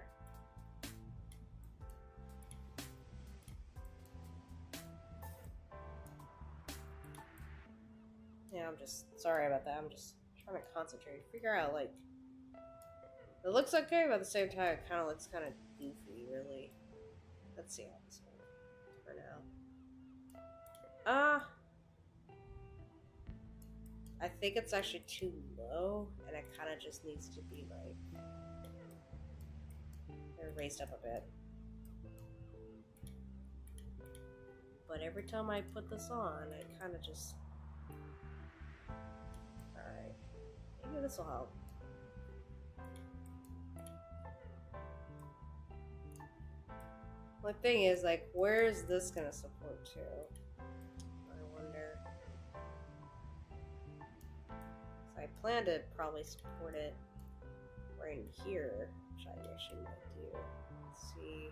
[SPEAKER 1] Yeah, I'm just sorry about that. I'm just trying to concentrate. Figure out, like, it looks okay, but at the same time, it kind of looks kind of goofy, really. Let's see how this will turn out. I think it's actually too low, and it kind of just needs to be, like, raised up a bit. But every time I put this on, it kind of just... Alright. Maybe this will help. The thing is, like, where is this going to support to? I wonder. So I plan to probably support it right in here, which I actually might do. Let's see.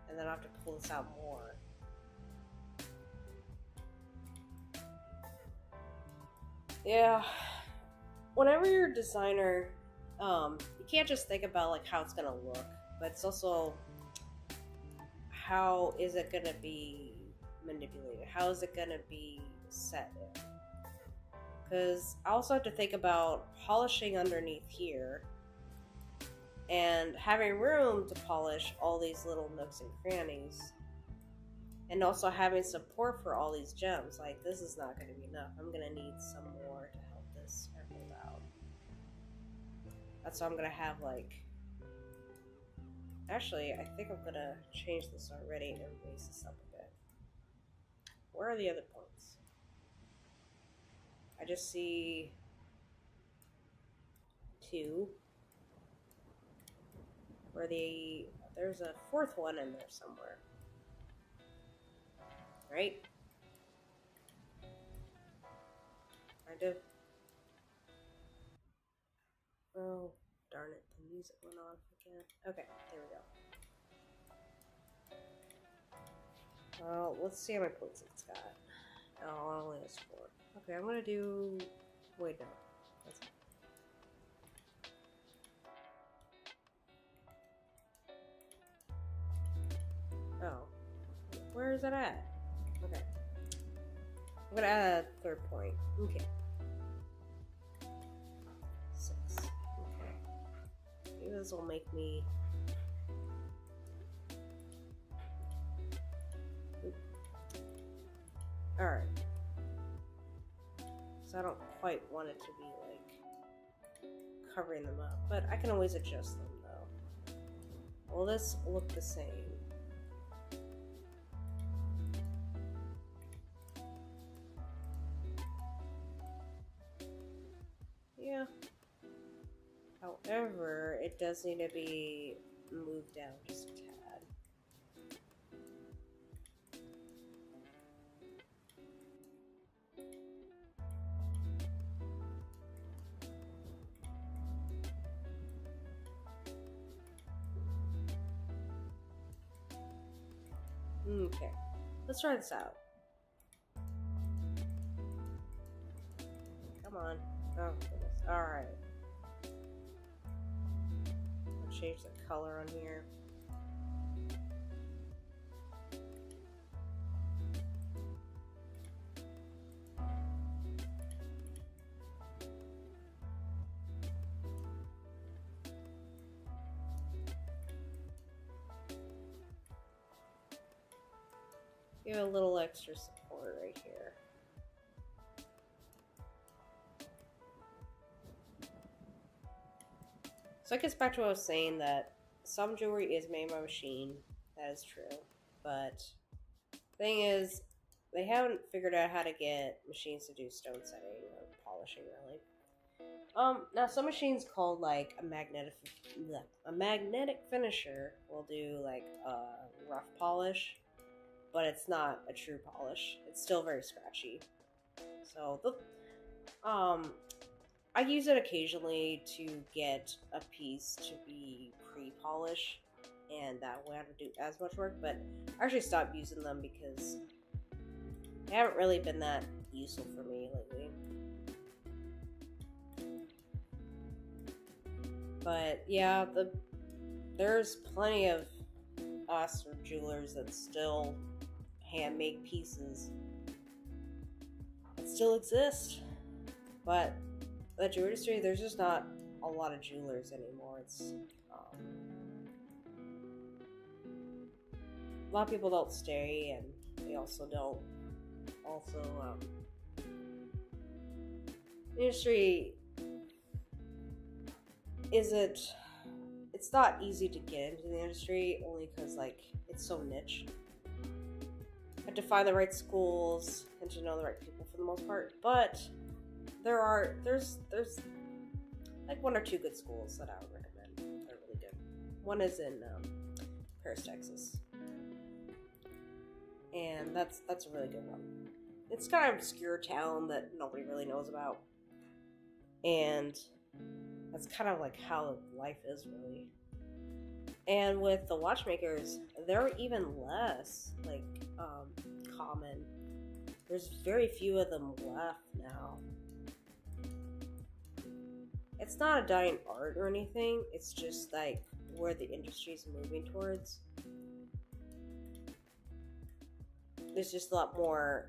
[SPEAKER 1] And then I'll have to pull this out more. Yeah. Whenever you're a designer, you can't just think about like how it's gonna look, but it's also how is it gonna be manipulated? How is it gonna be set in? Because I also have to think about polishing underneath here and having room to polish all these little nooks and crannies. And also having support for all these gems. Like, this is not going to be enough. I'm going to need some more to help this emerald out. That's why I'm going to have, like... Actually, I think I'm going to change this already and raise this up a bit. Where are the other points? I just see... 2. Where there's a 4th one in there somewhere. Right? Kind of. Oh, darn it. The music went off again. Okay, there we go. Well, let's see how many points it's got. Oh, it only has 4. Okay, I'm gonna do... Wait, no. That's... Oh. Where is it at? Okay. I'm gonna add a 3rd point. Okay. 6. Okay. Maybe this will make me... Alright. So I don't quite want it to be, like, covering them up. But I can always adjust them, though. Will this look the same? Yeah. However, it does need to be moved down just a tad. Okay, let's try this out. Come on. Oh, goodness. Alright. I'll change the color on here. Give a little extra support right here. So it gets back to what I was saying, that some jewelry is made by machine. That is true. But the thing is, they haven't figured out how to get machines to do stone setting or polishing, really. Now some machines called like a magnetic finisher will do like a rough polish, but it's not a true polish. It's still very scratchy. So I use it occasionally to get a piece to be pre-polish, and that way I don't do as much work, but I actually stopped using them because they haven't really been that useful for me lately. But yeah, there's plenty of us or jewelers that still hand make pieces that still exist, but the jewelry industry, there's just not a lot of jewelers anymore. It's a lot of people don't stay, and they also don't. The industry it's not easy to get into the industry, only because like it's so niche. You have to find the right schools and to know the right people for the most part, but there's like 1 or 2 good schools that I would recommend. They're really good. One is in Paris, Texas, and that's a really good one. It's kind of an obscure town that nobody really knows about, and that's kind of like how life is, really. And with the watchmakers, they're even less like common. There's very few of them left now. It's not a dying art or anything. It's just like where the industry's moving towards. There's just a lot more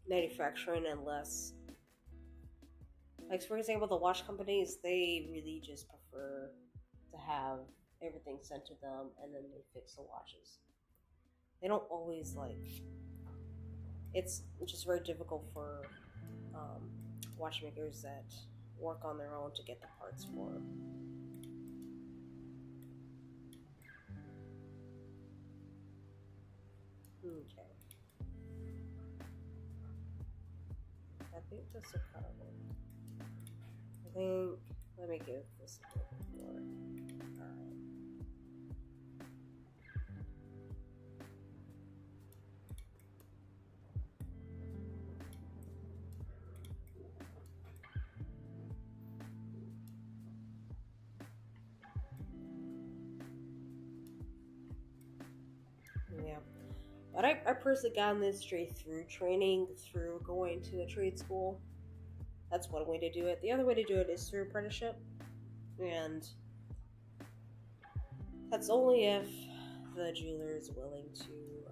[SPEAKER 1] manufacturing and less. Like, for example, the watch companies, they really just prefer to have everything sent to them and then they fix the watches. they don't always like. It's just very difficult for watchmakers that work on their own to get the parts for. Okay. I think this will kind of work. I think, let me give this a little bit more. Alright. Yeah. But I personally got this straight through training, through going to a trade school. That's one way to do it. The other way to do it is through apprenticeship. And that's only if the jeweler is willing to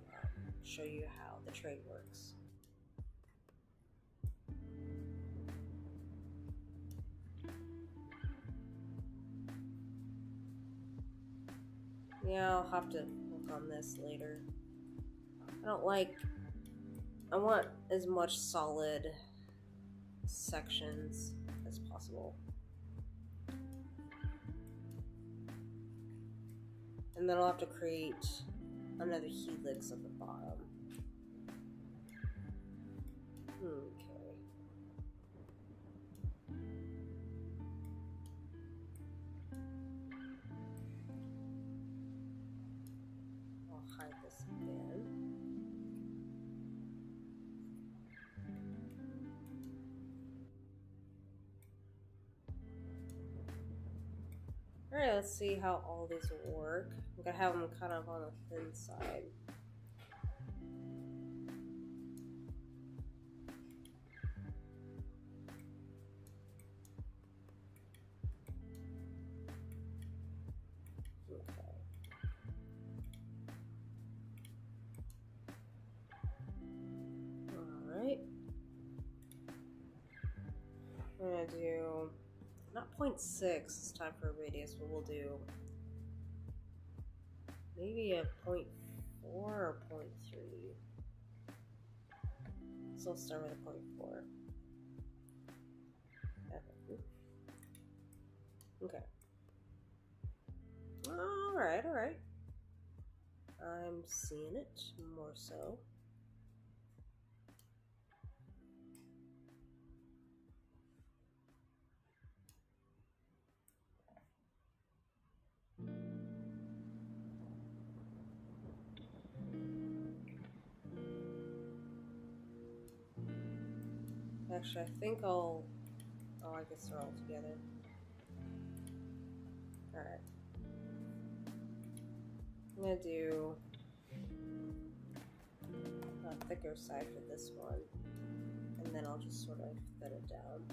[SPEAKER 1] show you how the trade works. Yeah, I'll have to work on this later. I want as much solid sections as possible. And then I'll have to create another helix at the bottom. Okay. I'll hide this again. Alright, let's see how all these will work. I'm gonna have them kind of on the thin side. Okay. Alright. I'm gonna do not 0.6 this time for a radius, but we'll do maybe a 0.4 or 0.3. So I'll start with a 0.4. Okay. Alright, alright. I'm seeing it more so. Actually, I think I'll... Oh, I guess they're all together. Alright. I'm gonna do a thicker side for this one. And then I'll just sort of thin it down.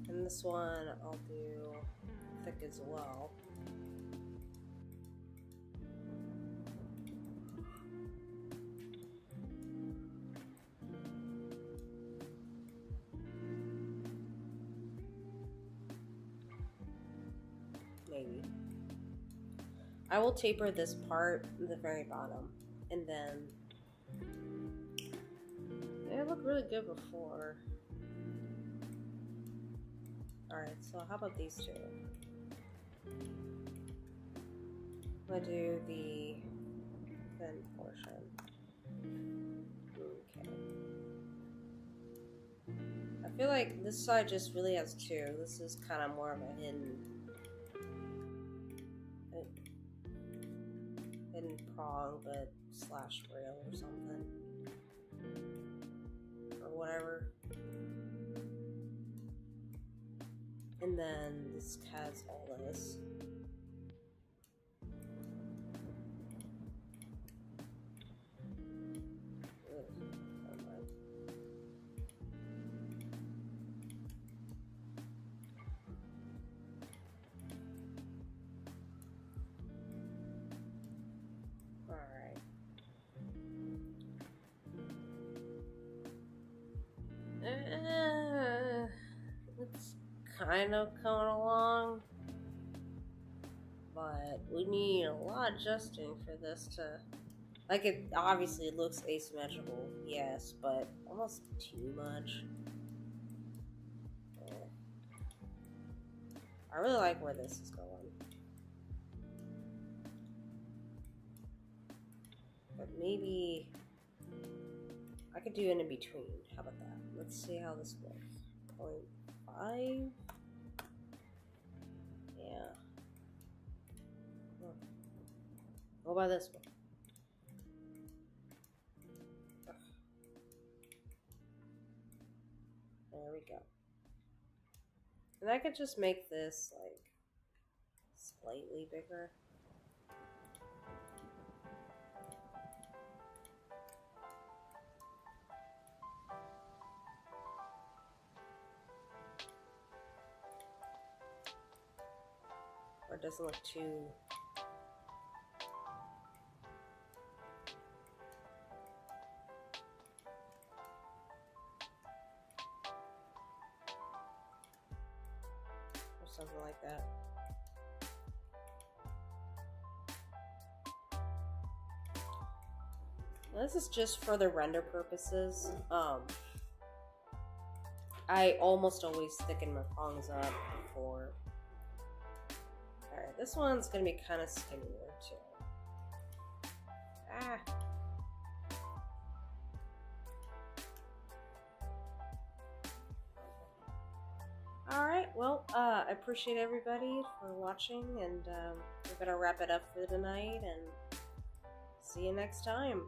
[SPEAKER 1] And this one I'll do thick as well. Maybe. I will taper this part, the very bottom, and then it looked really good before. Alright, so how about these two? I'm gonna do the thin portion. Okay. I feel like this side just really has two. This is kind of more of a hidden prong, but slash rail or something. Or whatever. And then this has all this. kind of coming along, but we need a lot of adjusting for this to, like, it obviously looks asymmetrical, yes, but almost too much. Yeah. I really like where this is going. But maybe I could do an in between. How about that? Let's see how this looks. 0.5. Yeah. What about this one? There we go. And I could just make this like slightly bigger. Or it doesn't look too... or something like that. Now, this is just for the render purposes. I almost always thicken my prongs up before. Alright, this one's gonna be kind of skinnier too. Ah. Alright, well, I appreciate everybody for watching, and we're gonna wrap it up for tonight, and see you next time.